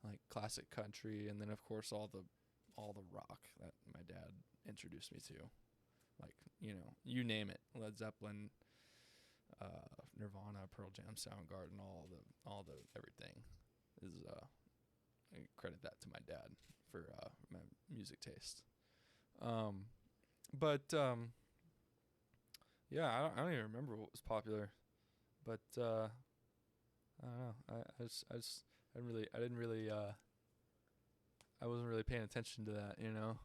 like classic country, and then of course all the rock that my dad introduced me to, like, you know, you name it, Led Zeppelin, Nirvana, Pearl Jam, Soundgarden, all the everything is I credit that to my dad for my music taste. But yeah, I don't even remember what was popular, but I don't know. I didn't really I wasn't really paying attention to that, you know.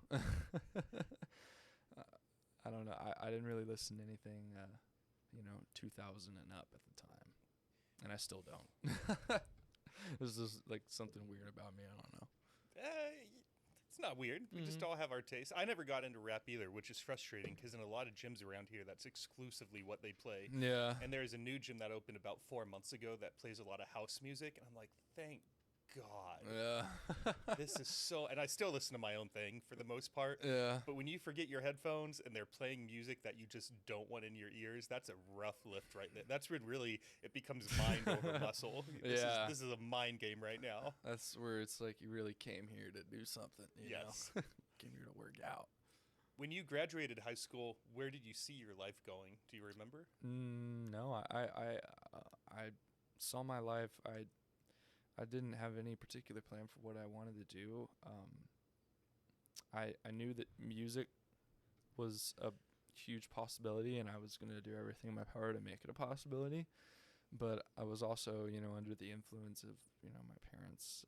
I don't know. I didn't really listen to anything, 2000 and up at the time, and I still don't. This is like something weird about me. I don't know. It's not weird. We just all have our taste. I never got into rap either, which is frustrating because in a lot of gyms around here, that's exclusively what they play. Yeah. And there's a new gym that opened about 4 months ago that plays a lot of house music, and I'm like, thank God. Yeah. This is so, and I still listen to my own thing for the most part. Yeah. But when you forget your headphones and they're playing music that you just don't want in your ears, that's a rough lift right there. That's when really it becomes mind over muscle. This is a mind game right now. That's where it's like you really came here to do something. You know? Came here to work out. When you graduated high school, where did you see your life going? Do you remember? No, I saw my life. I didn't have any particular plan for what I wanted to do. I knew that music was a huge possibility, and I was going to do everything in my power to make it a possibility. But I was also, under the influence of, my parents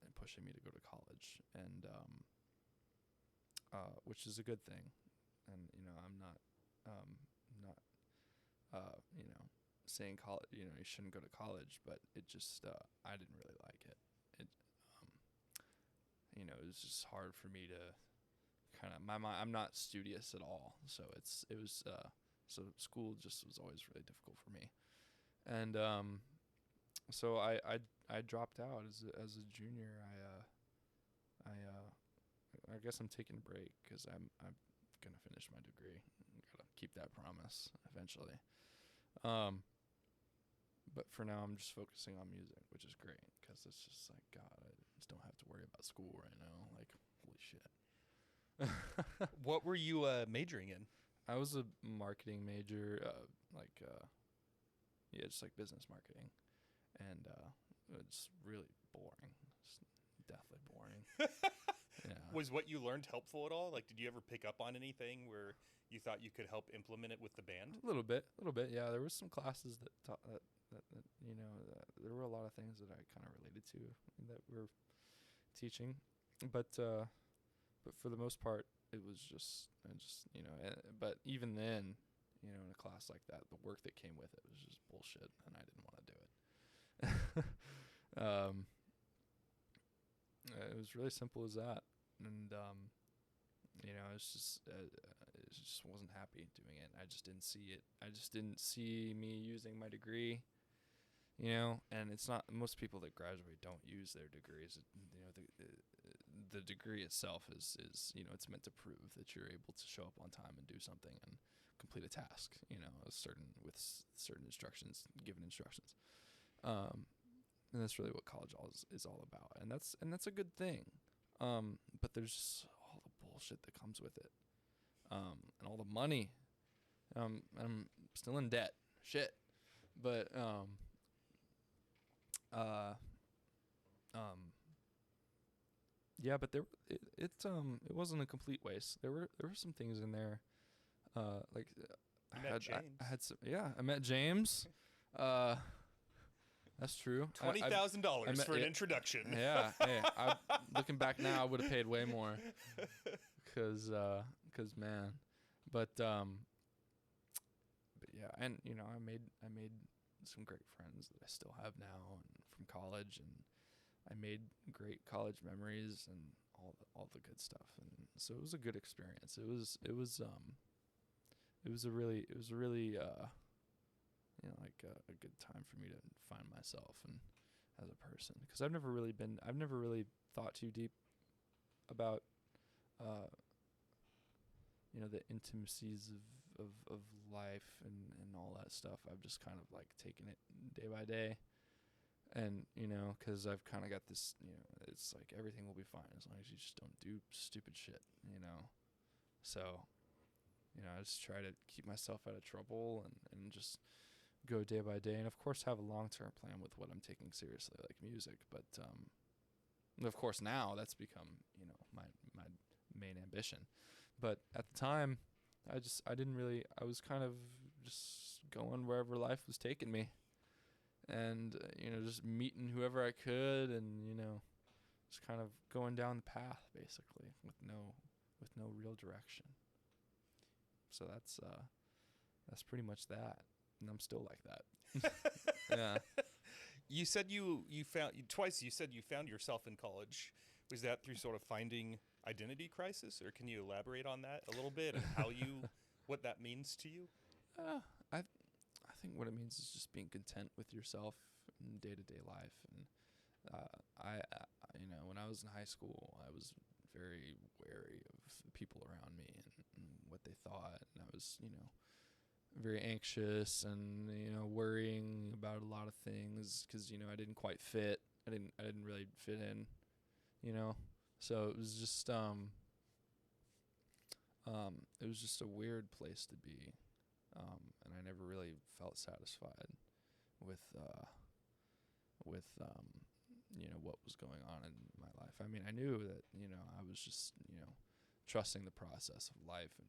and pushing me to go to college, and which is a good thing. And I'm not saying college, you shouldn't go to college, but it just I didn't really like it. It was just hard for me to kind of my mind. I'm not studious at all, so so school just was always really difficult for me, and so I dropped out as a junior. I guess I'm taking a break because I'm gonna finish my degree. Gotta keep that promise eventually. But for now, I'm just focusing on music, which is great because it's just like, God, I just don't have to worry about school right now. Like, holy shit. What were you majoring in? I was a marketing major, just like business marketing. And it's really boring. It's deathly boring. Yeah. Was what you learned helpful at all? Like, did you ever pick up on anything where you thought you could help implement it with the band? A little bit. Yeah, there was some classes that taught that there were a lot of things that I kind of related to that we're teaching, but for the most part, it was just but even then, in a class like that, the work that came with it was just bullshit, and I didn't want to do it. It was really simple as that, and it just wasn't happy doing it. I just didn't see it. I just didn't see me using my degree. And it's not, most people that graduate don't use their degrees. The degree itself is it's meant to prove that you're able to show up on time and do something and complete a task, with certain instructions, given instructions. And that's really what college is all about. And that's a good thing. But there's just all the bullshit that comes with it. And all the money. I'm still in debt. Shit. But yeah, but it wasn't a complete waste. There were some things in there, like I met James. That's true. $20,000 for an introduction. Yeah. Hey, looking back now, I would have paid way more. Cause man, but yeah, and I made some great friends that I still have now and from college, and I made great college memories and all the good stuff, and so it was a good experience. It was a really a good time for me to find myself and as a person, because I've never really thought too deep about the intimacies of life and all that stuff. I've just kind of like taken it day by day, and because I've kind of got this, it's like everything will be fine as long as you just don't do stupid shit, so I just try to keep myself out of trouble and just go day by day, and of course have a long-term plan with what I'm taking seriously, like music, but And of course, now that's become, my main ambition. But at the time, I was kind of just going wherever life was taking me, and just meeting whoever I could, and just kind of going down the path basically with no real direction. So that's pretty much that, and I'm still like that. Yeah. You said you said you found yourself in college. Was that through sort of finding identity crisis, or can you elaborate on that a little bit and what that means to you? I think what it means is just being content with yourself in day-to-day life. And when I was in high school, I was very wary of the people around me and what they thought, and I was very anxious and worrying about a lot of things because I didn't quite fit. I didn't really fit in, so it was just a weird place to be, and I never really felt satisfied with what was going on in my life. I mean, I knew that I was just trusting the process of life, and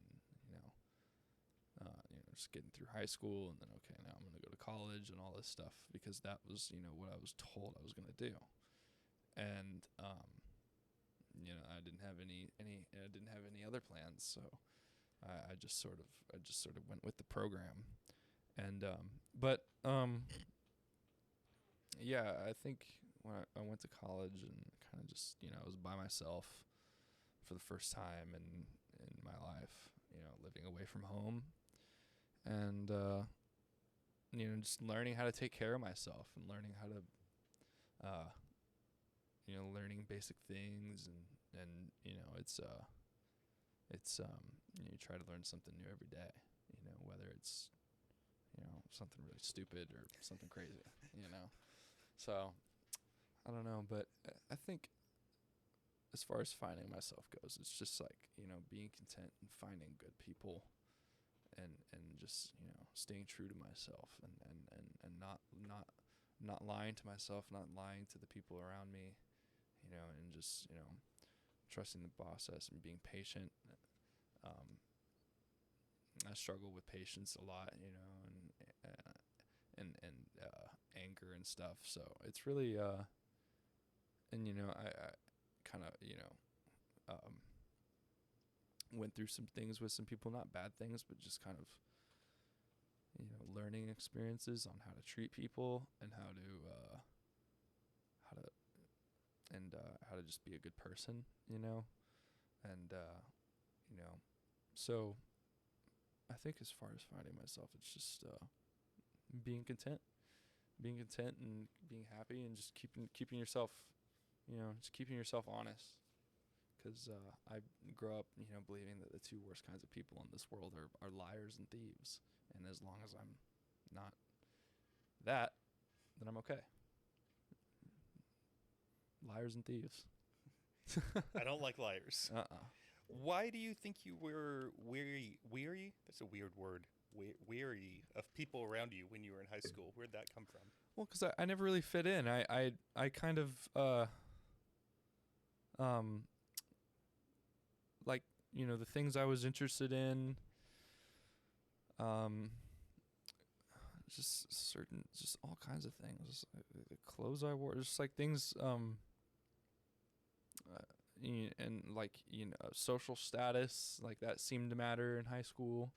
just getting through high school, and then okay, now I'm going to go to college and all this stuff because that was what I was told I was going to do. And I didn't have any other plans, so I just sort of went with the program. And yeah, I think when I went to college and kind of just I was by myself for the first time in my life, living away from home, and just learning how to take care of myself and learning how to learning basic things, and you try to learn something new every day, whether it's something really stupid or something crazy, so I don't know, but I think as far as finding myself goes, it's just like being content and finding good people, and just staying true to myself, and not lying to myself, not lying to the people around me, and just trusting the process and being patient. I struggle with patience a lot, and anger and stuff. So it's really and I kind of went through some things with some people, not bad things, but just kind of learning experiences on how to treat people and how to just be a good person, and so I think as far as finding myself, it's just being content and being happy, and just keeping yourself, just keeping yourself honest. Because I grew up, believing that the two worst kinds of people in this world are liars and thieves. And as long as I'm not that, then I'm okay. Liars and thieves. I don't like liars. Why do you think you were weary? That's a weird word. Weary of people around you when you were in high school. Where'd that come from? Well, because I never really fit in. I kind of like the things I was interested in, just all kinds of things, the clothes I wore, just like things, and like social status, like that seemed to matter in high school.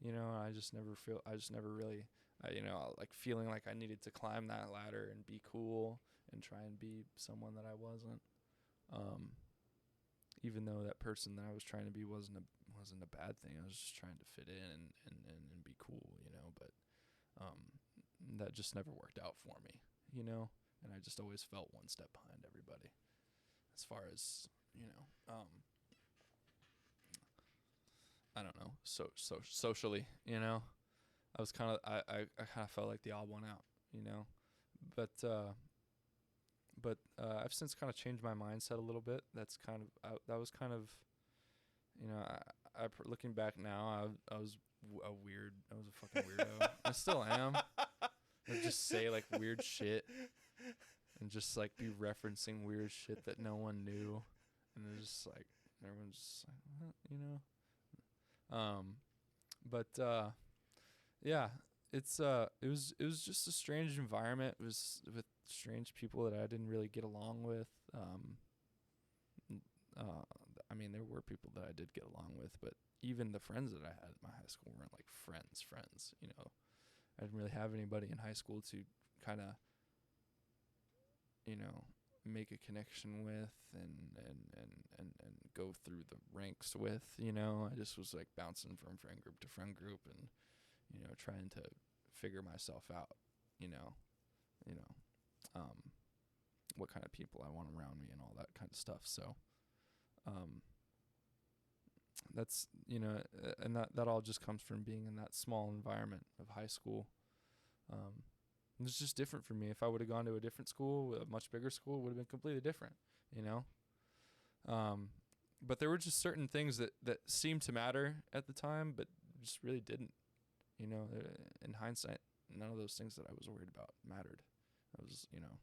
I just never really, like feeling like I needed to climb that ladder and be cool and try and be someone that I wasn't. Even though that person that I was trying to be wasn't a bad thing. I was just trying to fit in and be cool, but that just never worked out for me, and I just always felt one step behind everybody as far as, I don't know, so socially, I was kind of, I kind of felt like the odd one out, but I've since kind of changed my mindset a little bit. That was kind of, looking back now, I was a fucking weirdo. I still am. I just say like weird shit, and just like be referencing weird shit that no one knew, and it's just like everyone's just like, what? You know. But yeah, it was just a strange environment. It was with strange people that I didn't really get along with. I mean, there were people that I did get along with, but even the friends that I had at my high school weren't like friends, you know. I didn't really have anybody in high school to kind of, you know, make a connection with and go through the ranks with, you know. I just was like bouncing from friend group to friend group and, you know, trying to figure myself out, you know, what kind of people I want around me and all that kind of stuff. So, that's, you know, and that all just comes from being in that small environment of high school. It's just different for me. If I would have gone to a different school, a much bigger school, it would have been completely different, you know. But there were just certain things that seemed to matter at the time, but just really didn't, you know. In hindsight, none of those things that I was worried about mattered. I was, you know,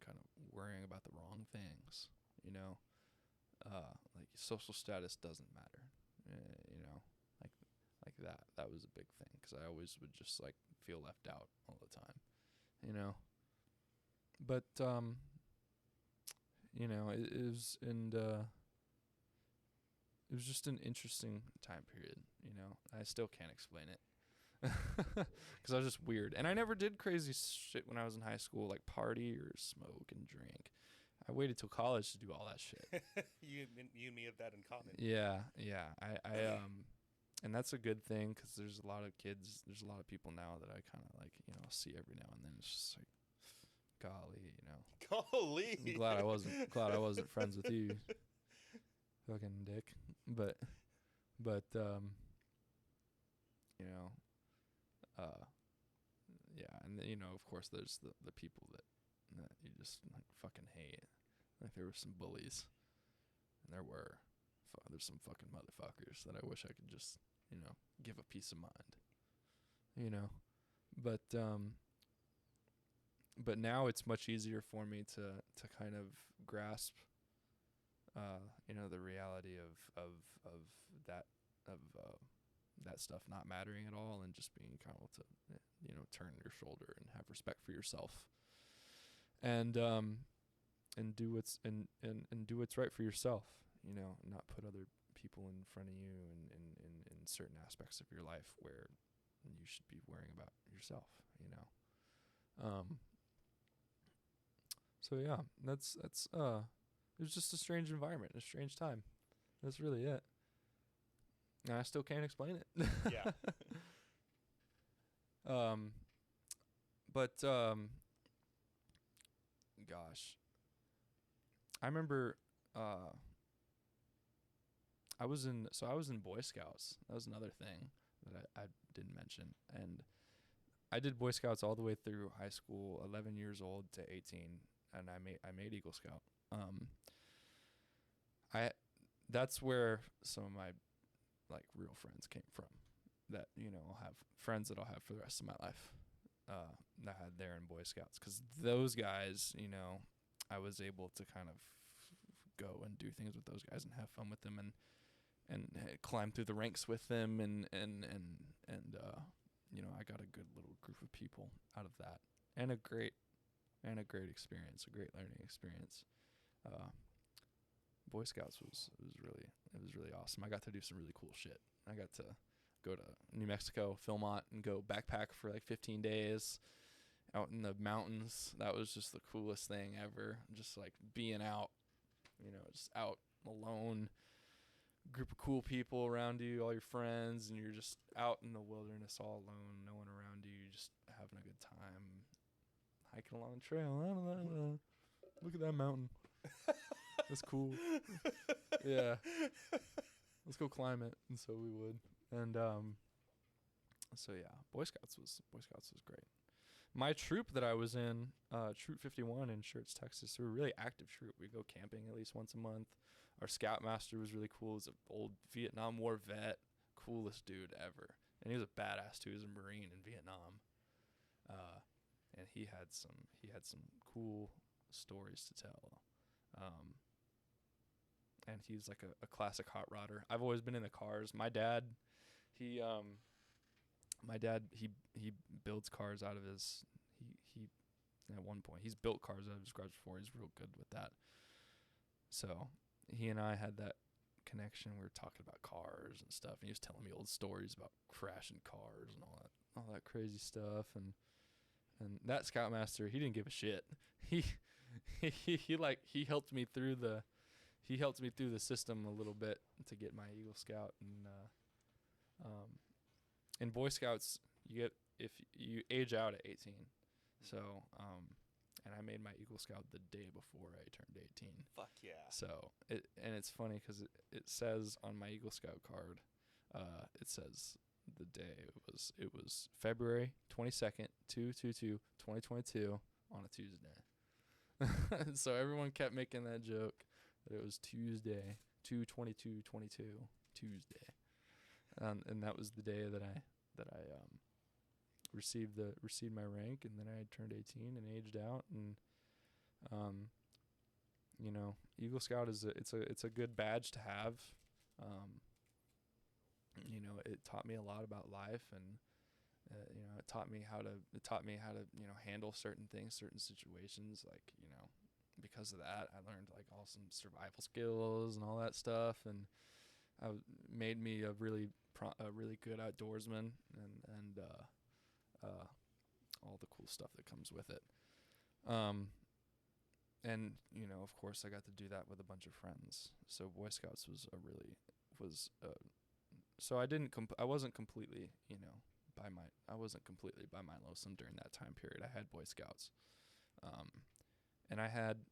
kind of worrying about the wrong things, you know. Like social status doesn't matter, you know, like that was a big thing, because I always would just like feel left out all the time, you know. But you know, it was just an interesting time period, you know. I still can't explain it. Because I was just weird, and I never did crazy shit when I was in high school, like party or smoke and drink. I waited till college to do all that shit. You and me have that in common. Yeah. I and that's a good thing, because there's a lot of people now that I kind of like, you know, see every now and then. It's just like, golly, you know. Golly. I'm glad I wasn't friends with you, fucking dick. But you know, yeah, and you know, of course, there's the people that you just like fucking hate. Like there were some bullies, and there's some fucking motherfuckers that I wish I could just, you know, give a peace of mind, you know. But now it's much easier for me to kind of grasp, you know, the reality of that stuff not mattering at all, and just being kind of to, you know, turn your shoulder and have respect for yourself, and do what's right for yourself, you know, and not put other people in front of you in certain aspects of your life where you should be worrying about yourself, you know. So yeah, that's it was just a strange environment, a strange time. That's really it. And I still can't explain it. Yeah. But gosh, I remember I was in Boy Scouts. That was another thing that I didn't mention. And I did Boy Scouts all the way through high school, 11 years old to 18, and I made Eagle Scout. That's where some of my like real friends came from, that, you know, I'll have friends that I'll have for the rest of my life, that I had there in Boy Scouts, because those guys, you know, I was able to kind of go and do things with those guys and have fun with them, and climb through the ranks with them, and you know, I got a good little group of people out of that, and a great experience, a great learning experience. Boy Scouts was really awesome. I got to do some really cool shit. I got to go to New Mexico, Philmont, and go backpack for like 15 days out in the mountains. That was just the coolest thing ever. Just like being out, you know, just out alone, group of cool people around you, all your friends, and you're just out in the wilderness all alone, no one around you, just having a good time, hiking along the trail. Look at that mountain. That's cool. Yeah. Let's go climb it. And so we would. And so yeah, Boy Scouts was great. My troop that I was in, Troop 51 in Schertz, Texas, we were a really active troop. We'd go camping at least once a month. Our scoutmaster was really cool. He was an old Vietnam War vet, coolest dude ever. And he was a badass too. He was a Marine in Vietnam. and he had some cool stories to tell. And he's like a classic hot rodder. I've always been in the cars. My dad, he builds cars out of his he at one point he's built cars out of his garage before. He's real good with that. So he and I had that connection. We were talking about cars and stuff, and he was telling me old stories about crashing cars and all that crazy stuff. And that Scoutmaster, he didn't give a shit. He helped me through the system a little bit to get my Eagle Scout. And in Boy Scouts, if you age out at 18. So and I made my Eagle Scout the day before I turned 18. Fuck yeah. So it's funny because it says on my Eagle Scout card, it says the day it was February 22nd, 2022 on a Tuesday. So everyone kept making that joke that it was Tuesday, 2/22/22, Tuesday, and that was the day that I received my rank, and then I turned 18 and aged out. And Eagle Scout it's a good badge to have. It taught me a lot about life, and it taught me how to handle certain things, certain situations. Like, because of that, I learned like all some survival skills and all that stuff, and made me a really good outdoorsman, and all the cool stuff that comes with it. And of course, I got to do that with a bunch of friends. So Boy Scouts so I wasn't completely by my lonesome during that time period. I had Boy Scouts, and I had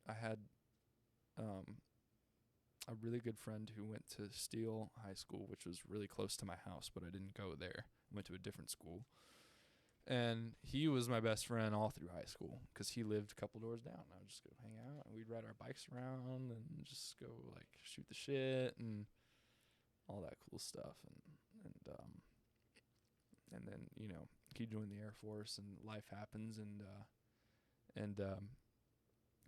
a really good friend who went to Steele High School, which was really close to my house, but I didn't go there. I went to a different school, and he was my best friend all through high school because he lived a couple doors down. I would just go hang out, and we'd ride our bikes around and just go like shoot the shit and all that cool stuff. And then he joined the Air Force, and life happens, and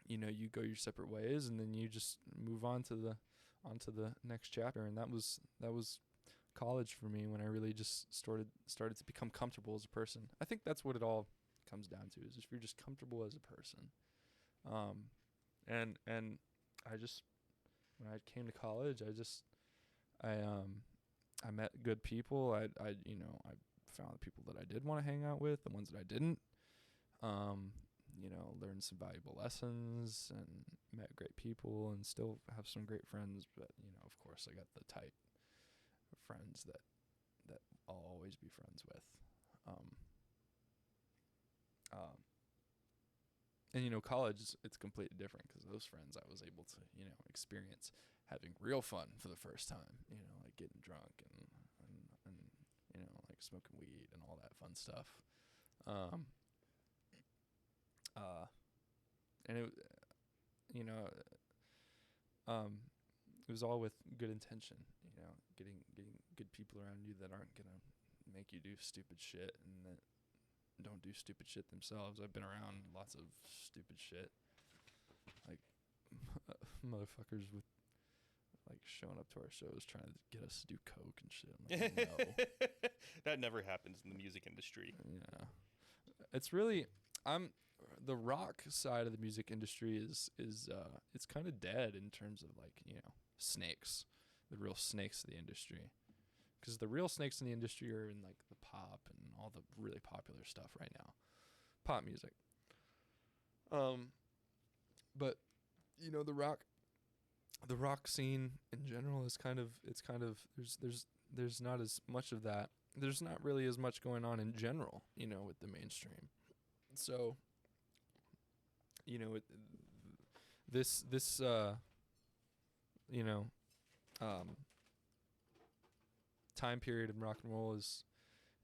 you go your separate ways, and then you just move on to the next chapter. And that was college for me, when I really just started to become comfortable as a person. I think that's what it all comes down to, is if you're just comfortable as a person. And I just, when I came to college, I met good people. I found the people that I did want to hang out with, the ones that I didn't. Learned some valuable lessons and met great people, and still have some great friends. But of course, I got the tight friends that I'll always be friends with. And college, it's completely different, because those friends I was able to experience having real fun for the first time. Like getting drunk and like smoking weed and all that fun stuff. And it was all with good intention. Getting good people around you that aren't gonna make you do stupid shit, and that don't do stupid shit themselves. I've been around lots of stupid shit, like motherfuckers with like showing up to our shows trying to get us to do coke and shit. I'm like, no. That never happens in the music industry. Yeah, it's really the rock side of the music industry is it's kind of dead in terms of like snakes, the real snakes of the industry. Because the real snakes in the industry are in like the pop and all the really popular stuff right now, pop music. But the rock scene in general is kind of there's not as much of that. There's not really as much going on in general, with the mainstream. So, this time period in rock and roll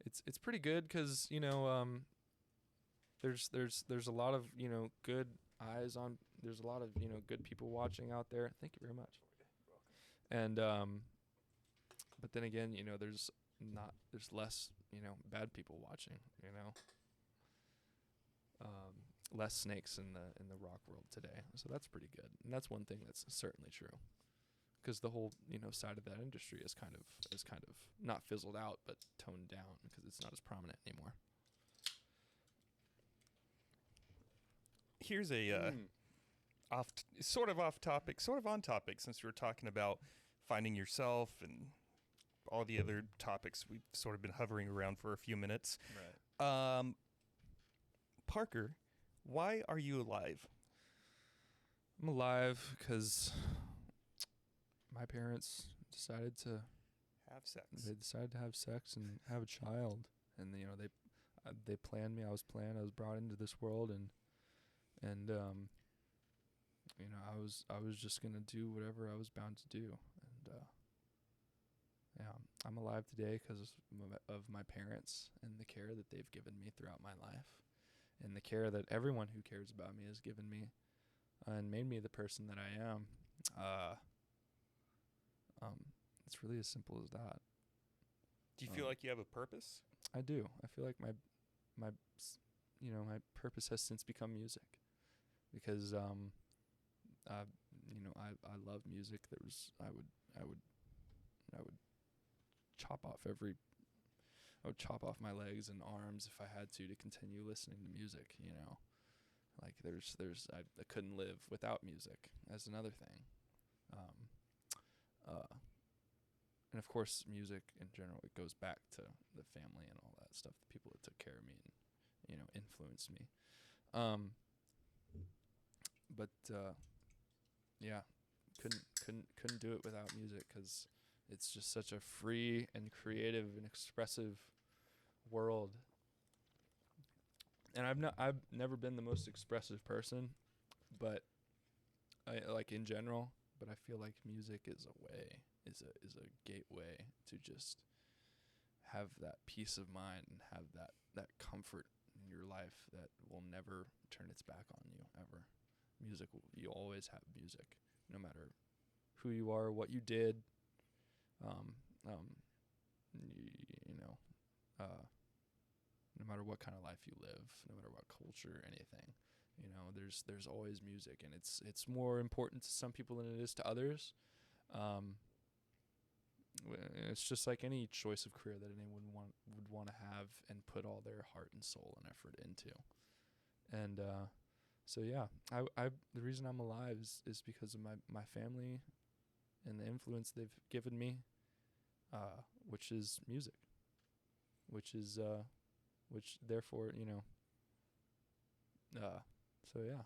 it's pretty good, because there's a lot of good eyes on, there's a lot of good people watching out there. Thank you very much. And but then again, there's less bad people watching. less snakes in the rock world today. So that's pretty good. And that's one thing that's certainly true. Because the whole, side of that industry is kind of not fizzled out, but toned down because it's not as prominent anymore. Here's a sort of off topic, sort of on topic, since we're talking about finding yourself and all the other topics we've sort of been hovering around for a few minutes. Right. Parker, why are you alive? I'm alive because my parents decided to Have sex. They decided to have sex and have a child, and they planned me. I was brought into this world, and I was just gonna do whatever I was bound to do, and I'm alive today because of my parents and the care that they've given me throughout my life, and the care that everyone who cares about me has given me, and made me the person that I am. It's really as simple as that. Do you feel like you have a purpose? I do. I feel like my purpose has since become music, because I love music. I would chop off my legs and arms if I had to continue listening to music. Like I couldn't live without music. That's another thing. And of course, music in general, it goes back to the family and all that stuff, the people that took care of me and, influenced me. Couldn't do it without music, because it's just such a free and creative and expressive world. And I've never been the most expressive person, but in general, but I feel like music is a gateway to just have that peace of mind and have that comfort in your life that will never turn its back on you ever. You always have music, no matter who you are, what you did, no matter what kind of life you live, no matter what culture, anything. There's always music, and it's more important to some people than it is to others. It's just like any choice of career that anyone would want to have and put all their heart and soul and effort into. And so yeah, I the reason I'm alive is because of my family and the influence they've given me, which is music, which therefore so yeah.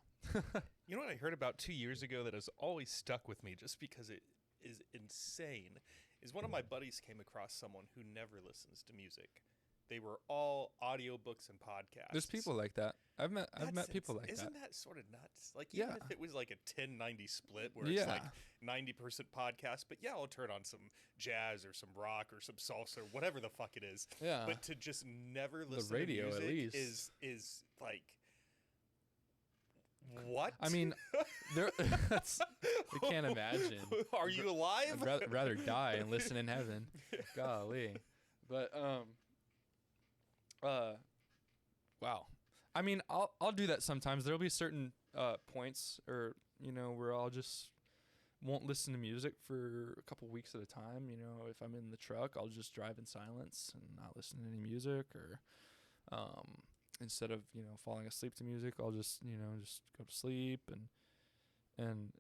You know what I heard about 2 years ago that has always stuck with me just because it is insane, is one of my buddies came across someone who never listens to music. They were all audiobooks and podcasts. There's people like that. I've met people like that. Isn't that sort of nuts? Like, even if it was like a 10-90 split where it's like 90% podcast, but I'll turn on some jazz or some rock or some salsa or whatever the fuck it is. Yeah. But to just never listen the radio, to music at least. is like, what? I mean, I can't imagine. Are you alive? I'd rather die and listen in heaven. Golly. But wow. I mean, I'll do that sometimes. There'll be certain points, or where I'll just won't listen to music for a couple weeks at a time. If I'm in the truck, I'll just drive in silence and not listen to any music, or instead of falling asleep to music, I'll just just go to sleep, and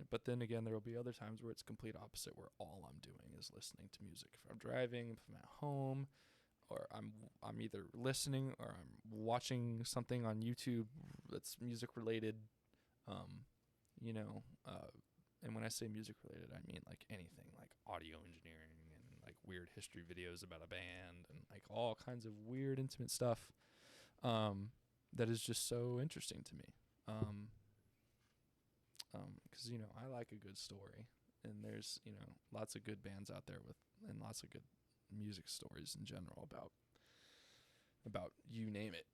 but then again, there will be other times where it's complete opposite, where all I'm doing is listening to music. If I'm driving, if I'm at home, or I'm either listening or I'm watching something on YouTube that's music related, and when I say music related, I mean like anything, like audio engineering and like weird history videos about a band and like all kinds of weird intimate stuff, that is just so interesting to me. Because I like a good story, and there's lots of good bands out there and lots of good music stories in general about you name it,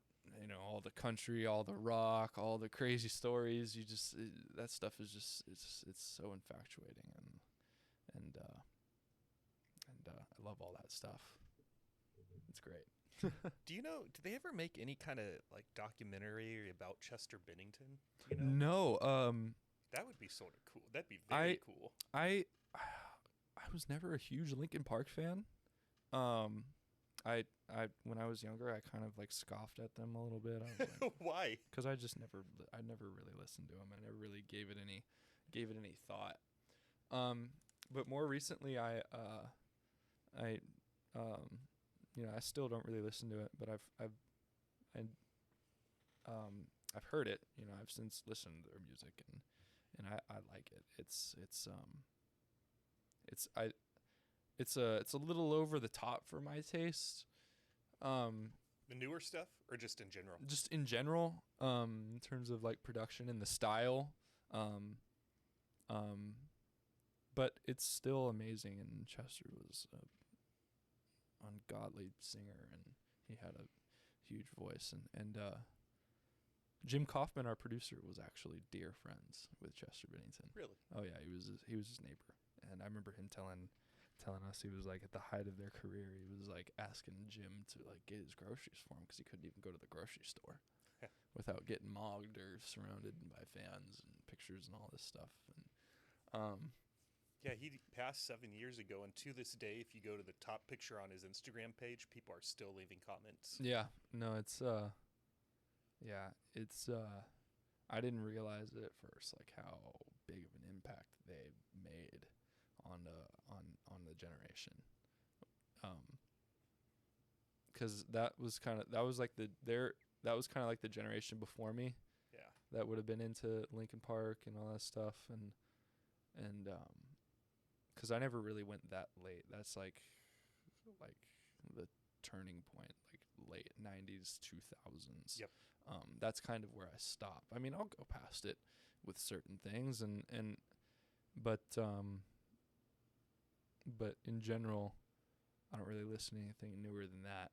all the country, all the rock, all the crazy stories. That stuff is just it's so infatuating, and I love all that stuff. It's great. Do you know? Did they ever make any kind of like documentary about Chester Bennington? Do you know? No, That would be sort of cool. That'd be very cool. I was never a huge Linkin Park fan. I when I was younger, I kind of like scoffed at them a little bit. I was like, Why? because I never really listened to them. I never really gave it any thought. But more recently, I I still don't really listen to it, but I've heard it. I've since listened to their music, and I like it. It's a little over the top for my taste. The newer stuff, or just in general? Just in general, in terms of like production and the style, but it's still amazing. And Chester was an ungodly singer, and he had a huge voice. And Jim Kaufman, our producer, was actually dear friends with Chester Bennington. Really? Oh yeah, he was his neighbor, and I remember him telling us he was like at the height of their career. He was like asking Jim to like get his groceries for him because he couldn't even go to the grocery store without getting mogged or surrounded by fans and pictures and all this stuff. And yeah, he passed 7 years ago, and to this day, if you go to the top picture on his Instagram page, people are still leaving comments. yeah, no, it's I didn't realize it at first, like how big of an impact they made on the generation, because that was kind of like the generation before me. Yeah, that would have been into Linkin Park and all that stuff, and because I never really went that late. That's like the turning point, like late 90s, 2000s. Yep. That's kind of where I stop. I mean, I'll go past it with certain things, but in general, I don't really listen to anything newer than that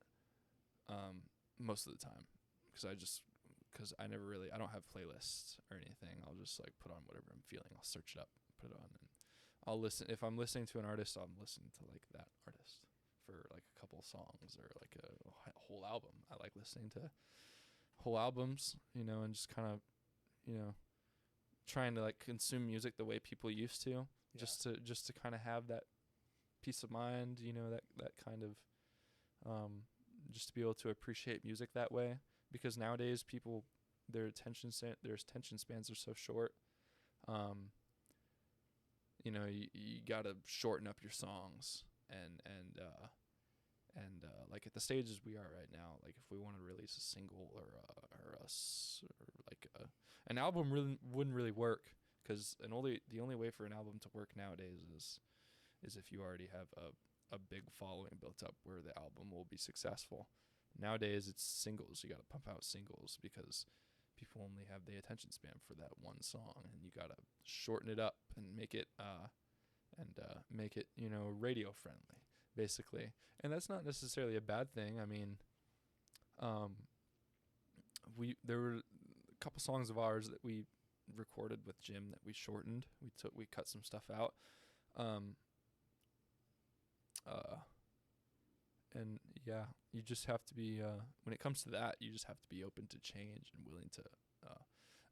most of the time, because I don't have playlists or anything. I'll just like put on whatever I'm feeling. I'll search it up, put it on, and I'll listen. If I'm listening to an artist, I'm listening to like that artist for like a couple songs or like a whole album. I like listening to whole albums, and just kind of, trying to like consume music the way people used to, just to kind of have that peace of mind, that kind of, just to be able to appreciate music that way, because nowadays people, their attention spans are so short. You gotta shorten up your songs, and like at the stages we are right now, like if we want to release a single or like an album, really wouldn't really work, because the only way for an album to work nowadays is if you already have a big following built up where the album will be successful. Nowadays it's singles. You got to pump out singles because people only have the attention span for that one song, and you got to shorten it up and make it radio friendly, basically. And that's not necessarily a bad thing. I mean, there were a couple songs of ours that we recorded with Jim that we shortened. We cut some stuff out. And yeah, you just have to be, when it comes to that, you just have to be open to change and willing to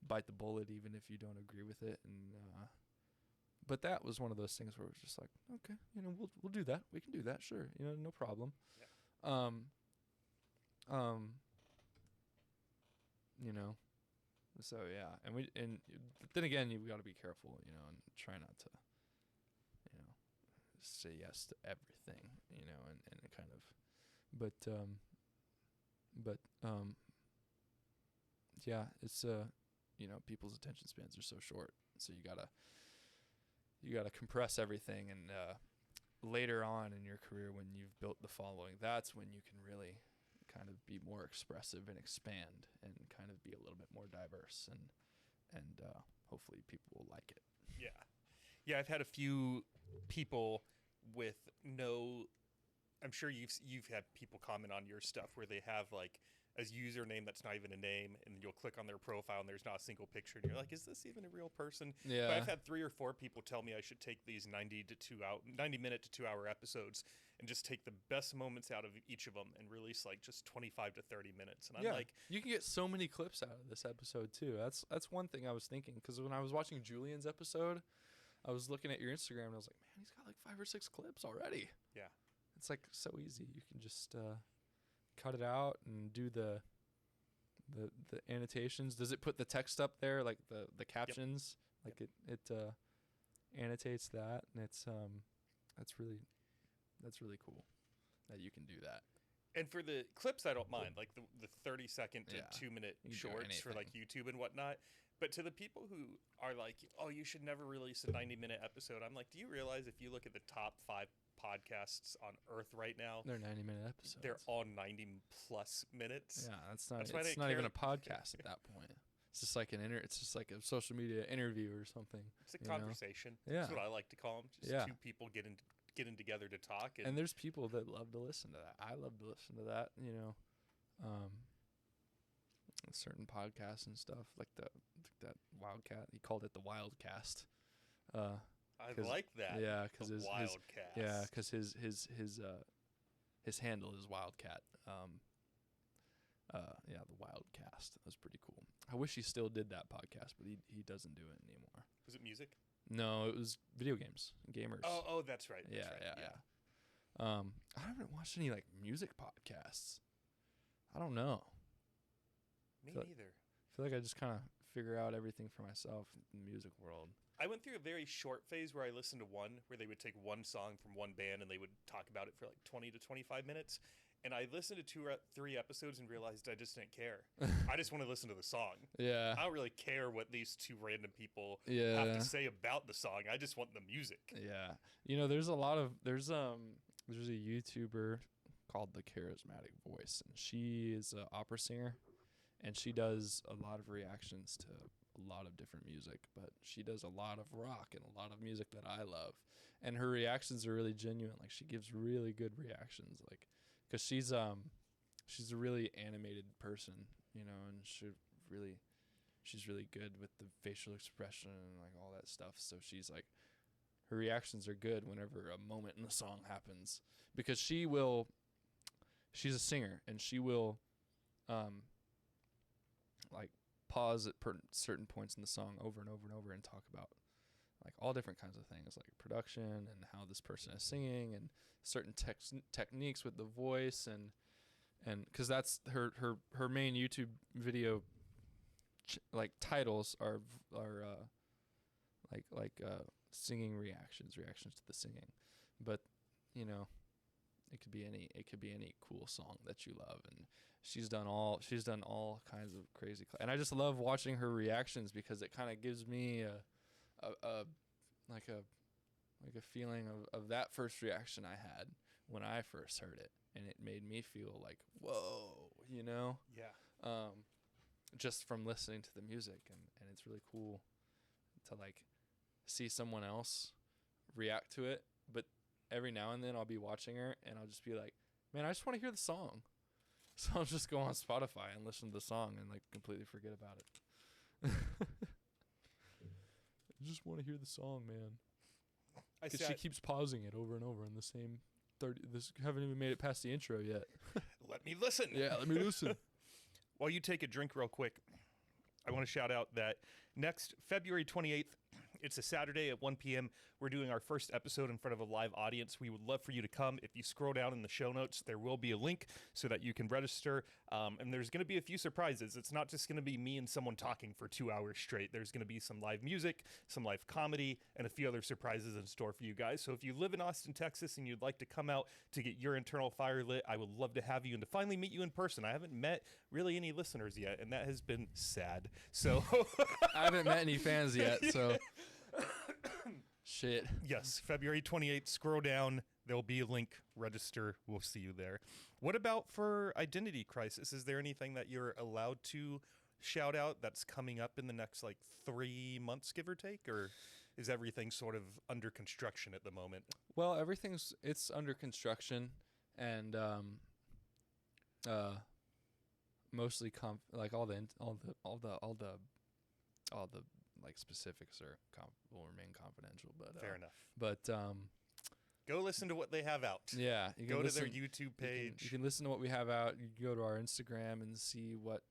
bite the bullet even if you don't agree with it. And but that was one of those things where it was just like, okay, we'll do that. We can do that, sure, no problem. Yeah. So yeah, and then again, you got to be careful, and try not to, say yes to everything, and kind of, but yeah, it's people's attention spans are so short, so you gotta compress everything, and later on in your career, when you've built the following, that's when you can really kind of be more expressive and expand and kind of be a little bit more diverse, and hopefully people will like it. Yeah, I've had a few people with I'm sure you've had people comment on your stuff where they have like username that's not even a name, and you'll click on their profile and there's not a single picture, and you're like, is this even a real person? Yeah. But I've had 3 or 4 people tell me I should take these 90 minute to 2 hour episodes and just take the best moments out of each of them and release like just 25 to 30 minutes. And I'm like, you can get so many clips out of this episode too. That's one thing I was thinking, because when I was watching Julian's episode, I was looking at your Instagram and I was like, man, he's got like 5 or 6 clips already. yeah. It's like so easy. You can just cut it out and do the annotations. Does it put the text up there, like the captions? Yep. Like it annotates that, and it's that's really cool that you can do that. And for the clips, I don't mind, like the 30-second to Yeah. 2-minute You can do shorts for like anything. YouTube and whatnot. But to the people who are like, oh, you should never release a 90-minute episode, I'm like, do you realize if you look at the top 5 podcasts on Earth right now, They're 90-minute episodes. they're all 90+ minutes? Yeah, that's not. That's why I It's didn't not even care. a podcast at that point. It's just like It's just like a social media interview or something. It's a you know? conversation. Yeah. That's what I like to call them. Just Yeah. 2 people getting together to talk. And there's people that love to listen to that. I love to listen to that. You know, certain podcasts and stuff like that Wildcat. He called it the Wildcast. I like that. Yeah, because the his Wildcast. yeah, because his handle is Wildcat. Yeah, the Wildcast. That was pretty cool. I wish he still did that podcast, but he doesn't do it anymore. Was it music? No, it was video games, gamers. Oh, that's right. That's yeah, right. yeah. I haven't watched any like music podcasts. I don't know. Me Feel like- neither. I feel like I just kind of figure out everything for myself in the music world. I went through a very short phase where I listened to one where they would take one song from one band and they would talk about it for like 20 to 25 minutes. And I listened to 2 or 3 episodes and realized I just didn't care. I just want to listen to the song. Yeah. I don't really care what these 2 random people have Yeah. to say about the song. I just want the music. Yeah. You know, there's a YouTuber called The Charismatic Voice, and she is an opera singer, and she does a lot of reactions to a lot of different music, but she does a lot of rock and a lot of music that I love. And her reactions are really genuine. Like, she gives really good reactions, like, because she's a really animated person, you know, and she's really good with the facial expression and like all that stuff. So she's like, her reactions are good whenever a moment in the song happens, because she's a singer, and she will like pause at certain points in the song over and over and over and talk about like all different kinds of things, like production and how this person is singing and certain techniques with the voice, and because that's her main YouTube video like titles are singing reactions to the singing. But you know, it could be any cool song that you love, and she's done all kinds of crazy and I just love watching her reactions, because it kind of gives me a feeling of that first reaction I had when I first heard it, and it made me feel like, whoa, you know. Yeah. Just from listening to the music, and it's really cool to like see someone else react to it. But every now and then I'll be watching her and I'll just be like, man, I just want to hear the song. So I'll just go on Spotify and listen to the song and like completely forget about it. I just want to hear the song, man. Because she keeps pausing it over and over in the same 30. Haven't even made it past the intro yet. Let me listen. Yeah, let me listen. While you take a drink real quick, I want to shout out that next February 28th, it's a Saturday at 1 p.m. We're doing our first episode in front of a live audience. We would love for you to come. If you scroll down in the show notes, there will be a link so that you can register. And there's going to be a few surprises. It's not just going to be me and someone talking for 2 hours straight. There's going to be some live music, some live comedy, and a few other surprises in store for you guys. So if you live in Austin, Texas, and you'd like to come out to get your internal fire lit, I would love to have you and to finally meet you in person. I haven't met really any listeners yet, and that has been sad. So I haven't met any fans yet, so shit. yes, February 28th, scroll down. There'll be a link. Register. We'll see you there. What about for Identity Crisis? Is there anything that you're allowed to shout out that's coming up in the next like 3 months, give or take? Or is everything sort of under construction at the moment? Well, it's under construction, and mostly like all the like specifics will remain confidential, but Fair enough. But Go listen to what they have out. yeah, you can Go listen, to their YouTube page. You can listen to what we have out. You can go to our Instagram and see what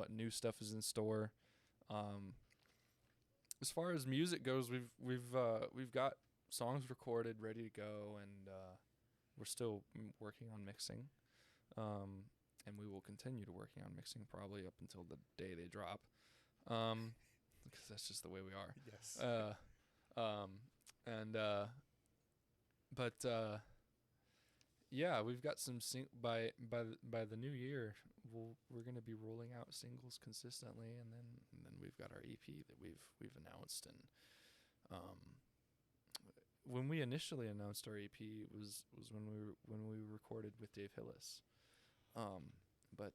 new stuff is in store. As far as music goes, we've got songs recorded, ready to go, and we're still working on mixing. And we will continue to working on mixing probably up until the day they drop, because that's just the way we are. Yes. Yeah, we've got some by the new year. We're gonna be rolling out singles consistently, and then we've got our EP that we've announced. And when we initially announced our EP was when we recorded with Dave Hillis, but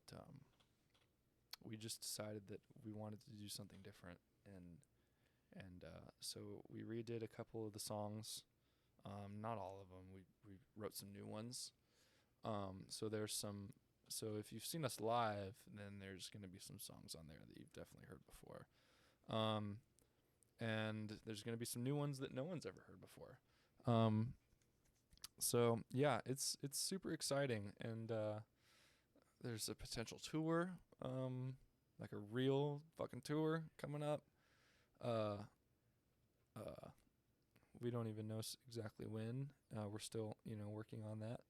we just decided that we wanted to do something different, and so we redid a couple of the songs. Not all of them. We wrote some new ones. So there's some. So if you've seen us live, then there's going to be some songs on there that you've definitely heard before. And there's going to be some new ones that no one's ever heard before. So yeah, it's super exciting, and there's a potential tour, like a real fucking tour coming up. We don't even know exactly when. We're still, working on that.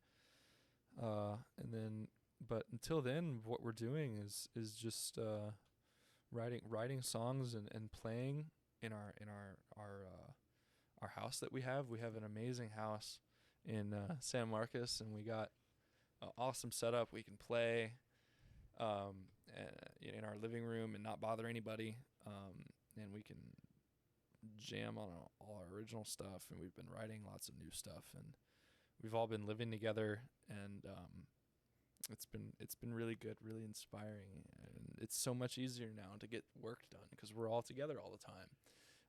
And then, but until then, what we're doing is just writing songs and playing in our house that we have. We have an amazing house in San Marcos, and we got an awesome setup. We can play in our living room and not bother anybody, and we can jam on all our original stuff, and we've been writing lots of new stuff, and we've all been living together, and it's been really good, really inspiring, and it's so much easier now to get work done because we're all together all the time.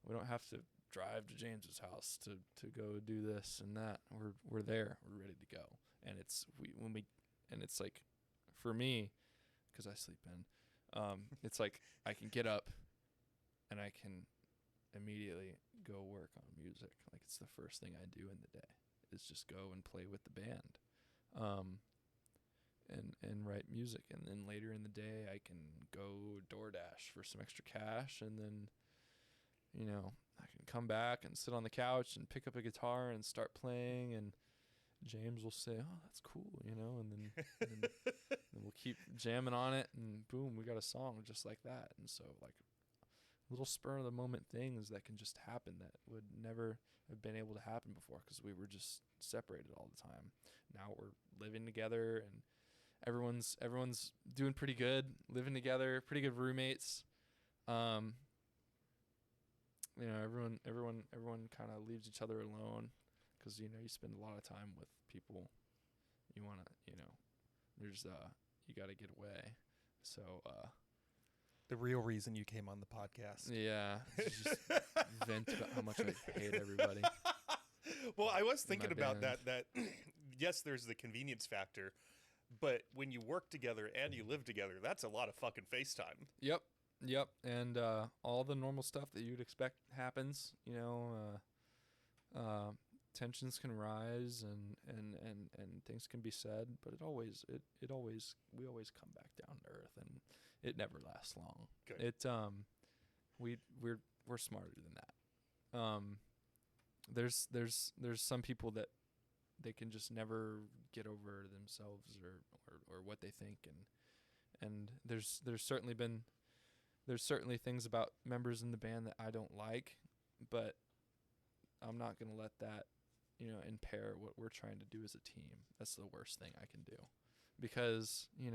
We don't have to drive to James's house to go do this and that. We're there, we're ready to go, and it's like, for me, because I sleep in, it's like I can get up and I can immediately go work on music. Like, it's the first thing I do in the day is just go and play with the band, and write music. And then later in the day, I can go DoorDash for some extra cash, and then I can come back and sit on the couch and pick up a guitar and start playing, and James will say, "Oh, that's cool," and then we'll keep jamming on it, and boom, we got a song just like that. And so, like, little spur of the moment things that can just happen that would never have been able to happen before because we were just separated all the time. Now we're living together, and everyone's doing pretty good, living together, pretty good roommates. Everyone kind of leaves each other alone because you spend a lot of time with people. You want to, there's you got to get away. So the real reason you came on the podcast. Yeah, just vent about how much I hate everybody. Well, I was thinking about that yes, there's the convenience factor, but when you work together and you live together, that's a lot of fucking FaceTime. Yep. And all the normal stuff that you'd expect happens. Tensions can rise and things can be said, but we always come back down to earth, and it never lasts long. Good. We're smarter than that. There's some people that they can just never get over themselves or what they think, and there's certainly things about members in the band that I don't like, but I'm not going to let that, impair what we're trying to do as a team. That's the worst thing I can do, because, you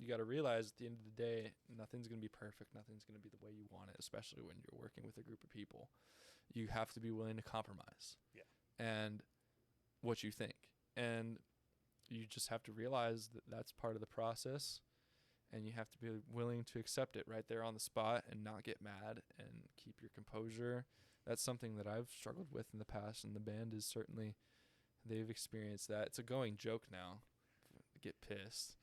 got to realize at the end of the day, nothing's going to be perfect. Nothing's going to be the way you want it, especially when you're working with a group of people. You have to be willing to compromise. Yeah. And what you think. And you just have to realize that that's part of the process. And you have to be willing to accept it right there on the spot and not get mad and keep your composure. That's something that I've struggled with in the past, and the band is certainly, they've experienced that. It's a going joke now, get pissed.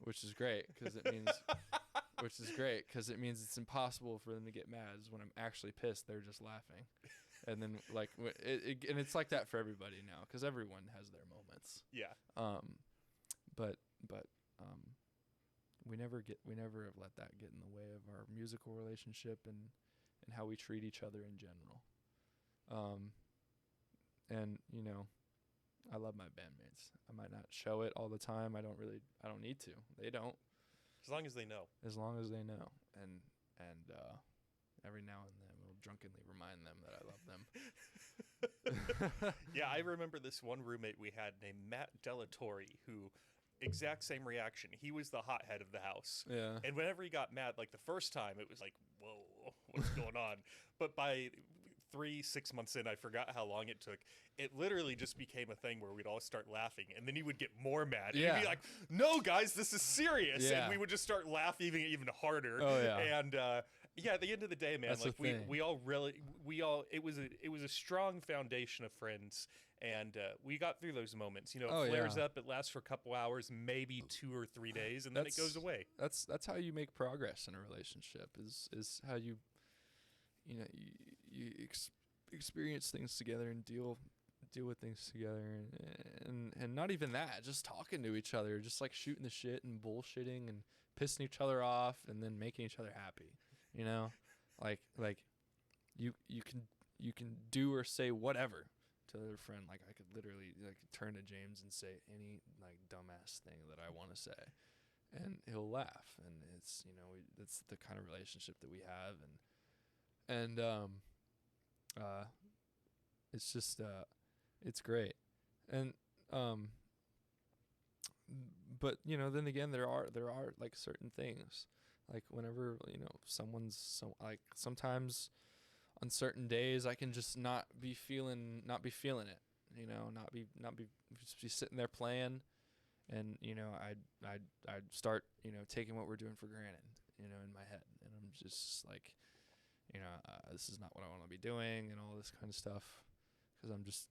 which is great because it means it's impossible for them to get mad. Is when I'm actually pissed, they're just laughing, and then like and it's like that for everybody now because everyone has their moments. Yeah. But we never have let that get in the way of our musical relationship and how we treat each other in general. And you know, I love my bandmates. I might not show it all the time. I don't need to. They don't. As long as they know. As long as they know. And every now and then we'll drunkenly remind them that I love them. Yeah, I remember this one roommate we had named Matt Delatorre, who exact same reaction. He was the hothead of the house. Yeah. And whenever he got mad, like the first time, it was like, whoa, what's going on? But by 6 months in, I forgot how long it took. It literally just became a thing where we'd all start laughing, and then he would get more mad. Yeah. And he'd be like, "No, guys, this is serious." Yeah. And we would just start laughing even harder. Oh yeah. And yeah, at the end of the day, man, That's like the thing. it was a strong foundation of friends, and we got through those moments. You know, Oh, it flares yeah. up, it lasts for a couple hours, maybe 2 or 3 days, and then it goes away. That's how you make progress in a relationship. Is how you experience things together and deal with things together, and not even that, just talking to each other, just like shooting the shit and bullshitting and pissing each other off and then making each other happy. You know, like you can do or say whatever to their friend. Like I could literally like turn to James and say any like dumbass thing that I want to say, and he'll laugh. And it's that's the kind of relationship that we have, and it's just it's great. And but then again, there are like certain things, like whenever someone's sometimes on certain days I can just not be feeling it, not be just be sitting there playing, and I'd start taking what we're doing for granted in my head, and I'm just like this is not what I want to be doing and all this kind of stuff, because I'm just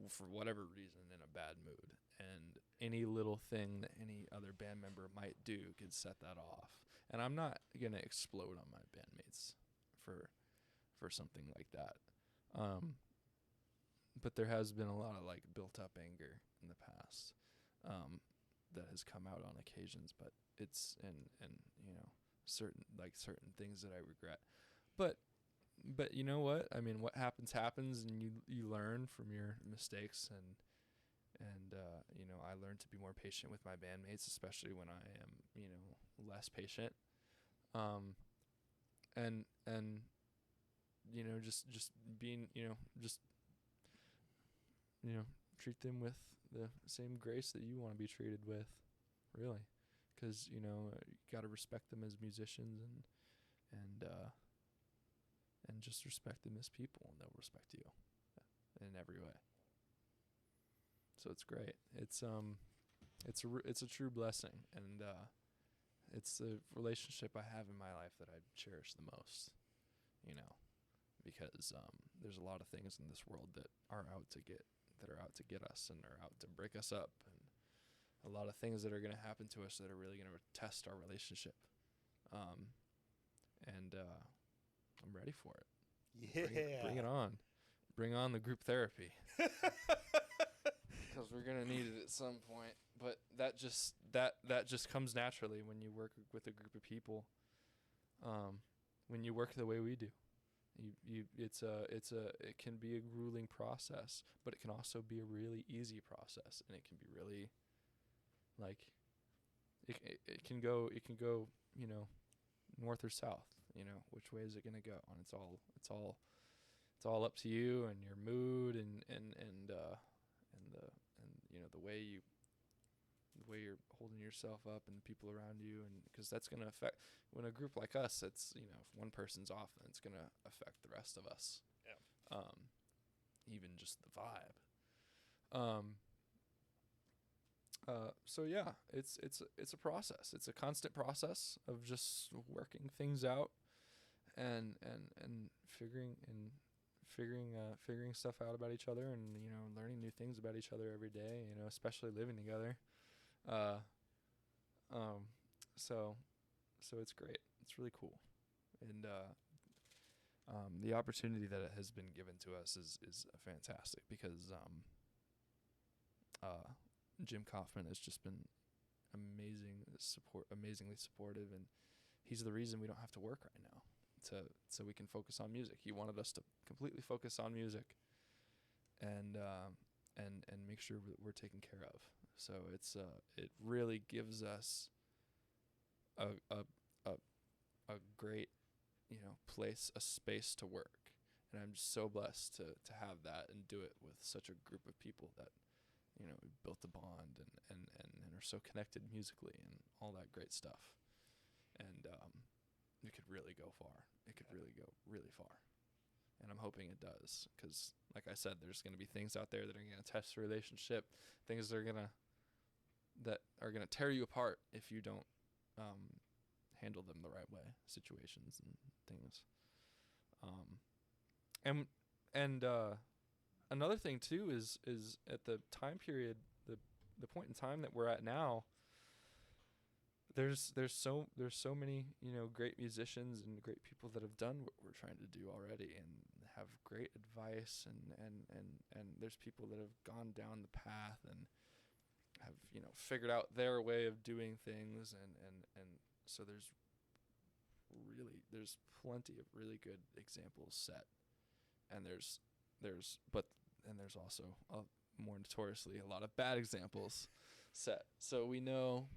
for whatever reason in a bad mood, and any little thing that any other band member might do could set that off. And I'm not gonna explode on my bandmates for something like that. But there has been a lot of like built up anger in the past that has come out on occasions, but it's and certain things that I regret. But you know what? I mean, what happens, and you learn from your mistakes, and I learn to be more patient with my bandmates, especially when I am, less patient. And just being, treat them with the same grace that you want to be treated with, really, because you got to respect them as musicians, and just respect them as people, and they'll respect you in every way. So it's great. It's a true blessing, and it's the relationship I have in my life that I cherish the most. Because there's a lot of things in this world that are out to get us, and are out to break us up, and a lot of things that are going to happen to us that are really going to test our relationship. And I'm ready for it. Yeah. Bring it on. Bring on the group therapy. Because we're going to need it at some point. But that just comes naturally when you work with a group of people. When you work the way we do. It can be a grueling process, but it can also be a really easy process, and it can be really like it can go north or south, which way is it going to go, and it's all up to you and your mood and the way you're holding yourself up and the people around you, and because that's going to affect, when a group like us, it's if one person's off, then it's going to affect the rest of us. Yeah. Even just the vibe. So yeah, it's a process. It's a constant process of just working things out and figuring stuff out about each other, and learning new things about each other every day, especially living together. So it's great. It's really cool. And the opportunity that it has been given to us is fantastic, because Jim Kaufman has just been amazingly supportive, and he's the reason we don't have to work right now, so we can focus on music. He wanted us to completely focus on music, and make sure that we're taken care of. So it really gives us a great, place, a space to work. And I'm just so blessed to have that and do it with such a group of people that, we built a bond and are so connected musically and all that great stuff. And it could really go far. It could really go really far. And I'm hoping it does, because like I said, there's going to be things out there that are going to test the relationship, things that are going to tear you apart if you don't handle them the right way, situations and things. And another thing too is at the time period, the point in time that we're at now, there's so many, great musicians and great people that have done what we're trying to do already and have great advice, and there's people that have gone down the path and have, figured out their way of doing things, and so there's plenty of really good examples set, and there's also more notoriously a lot of bad examples set, so we know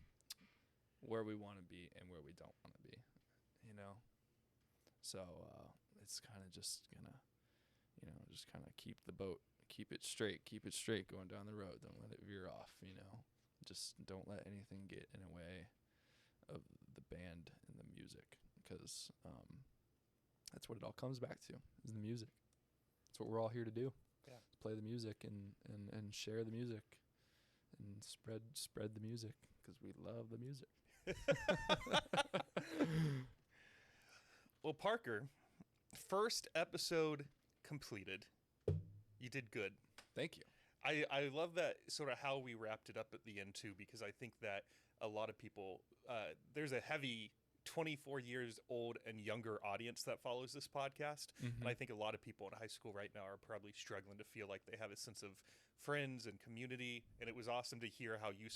where we want to be and where we don't want to be, so it's kind of just gonna keep the boat, keep it straight going down the road, don't let it veer off, just don't let anything get in the way of the band and the music, because that's what it all comes back to, is the music. That's what we're all here to do. Yeah. Play the music and share the music and spread the music, because we love the music. Well, Parker, first episode completed. You did good. Thank you. I love that sort of how we wrapped it up at the end too, because I think that a lot of people, there's a heavy 24 years old and younger audience that follows this podcast. Mm-hmm. And I think a lot of people in high school right now are probably struggling to feel like they have a sense of friends and community. And it was awesome to hear how you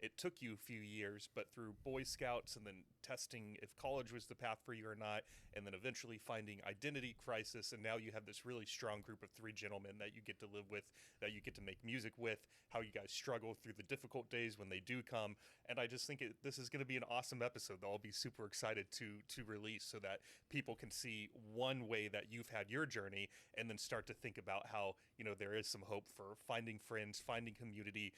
it took you a few years, but through Boy Scouts and then testing if college was the path for you or not, and then eventually finding identity crisis. And now you have this really strong group of three gentlemen that you get to live with, that you get to make music with, how you guys struggle through the difficult days when they do come. And I just think this is going to be an awesome episode that I'll be super excited to release, so that people can see one way that you've had your journey, and then start to think about how, there is some hope for finding friends, finding community.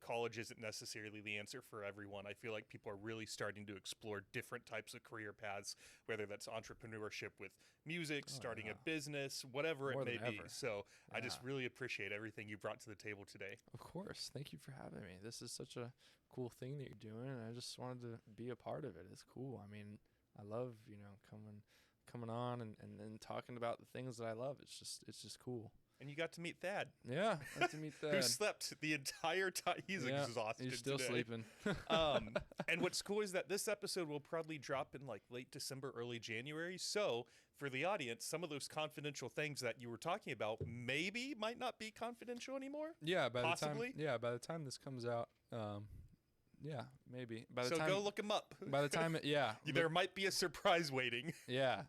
College isn't necessarily the answer for everyone. I feel like people are really starting to explore different types of career paths, whether that's entrepreneurship with music, starting a business, whatever More it may than be. ever. So I just really appreciate everything you brought to the table today. Of course. Thank you for having me. This is such a cool thing that you're doing, and I just wanted to be a part of it. It's cool. I mean, I love, coming on and talking about the things that I love. It's just cool. And you got to meet Thad. Yeah, I got to meet Thad. Who slept the entire time. He's exhausted. He's still today. sleeping. And what's cool is that this episode will probably drop in like late December, early January. So for the audience, some of those confidential things that you were talking about might not be confidential anymore. Yeah, possibly. By the time this comes out, yeah, maybe. Go look him up. By the time, there might be a surprise waiting. Yeah.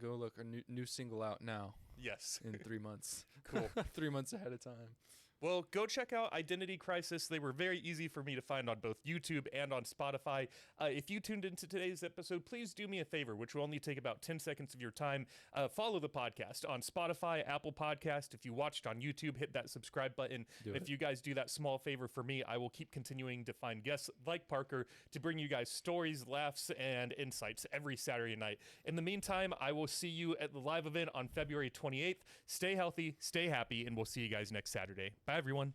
Go look. A new single out now. Yes. In 3 months. Cool. 3 months ahead of time. Well, go check out Identity Crisis. They were very easy for me to find on both YouTube and on Spotify. If you tuned into today's episode, please do me a favor, which will only take about 10 seconds of your time. Follow the podcast on Spotify, Apple Podcast. If you watched on YouTube, hit that subscribe button. If you guys do that small favor for me, I will keep continuing to find guests like Parker to bring you guys stories, laughs, and insights every Saturday night. In the meantime, I will see you at the live event on February 28th. Stay healthy, stay happy, and we'll see you guys next Saturday. Bye, everyone.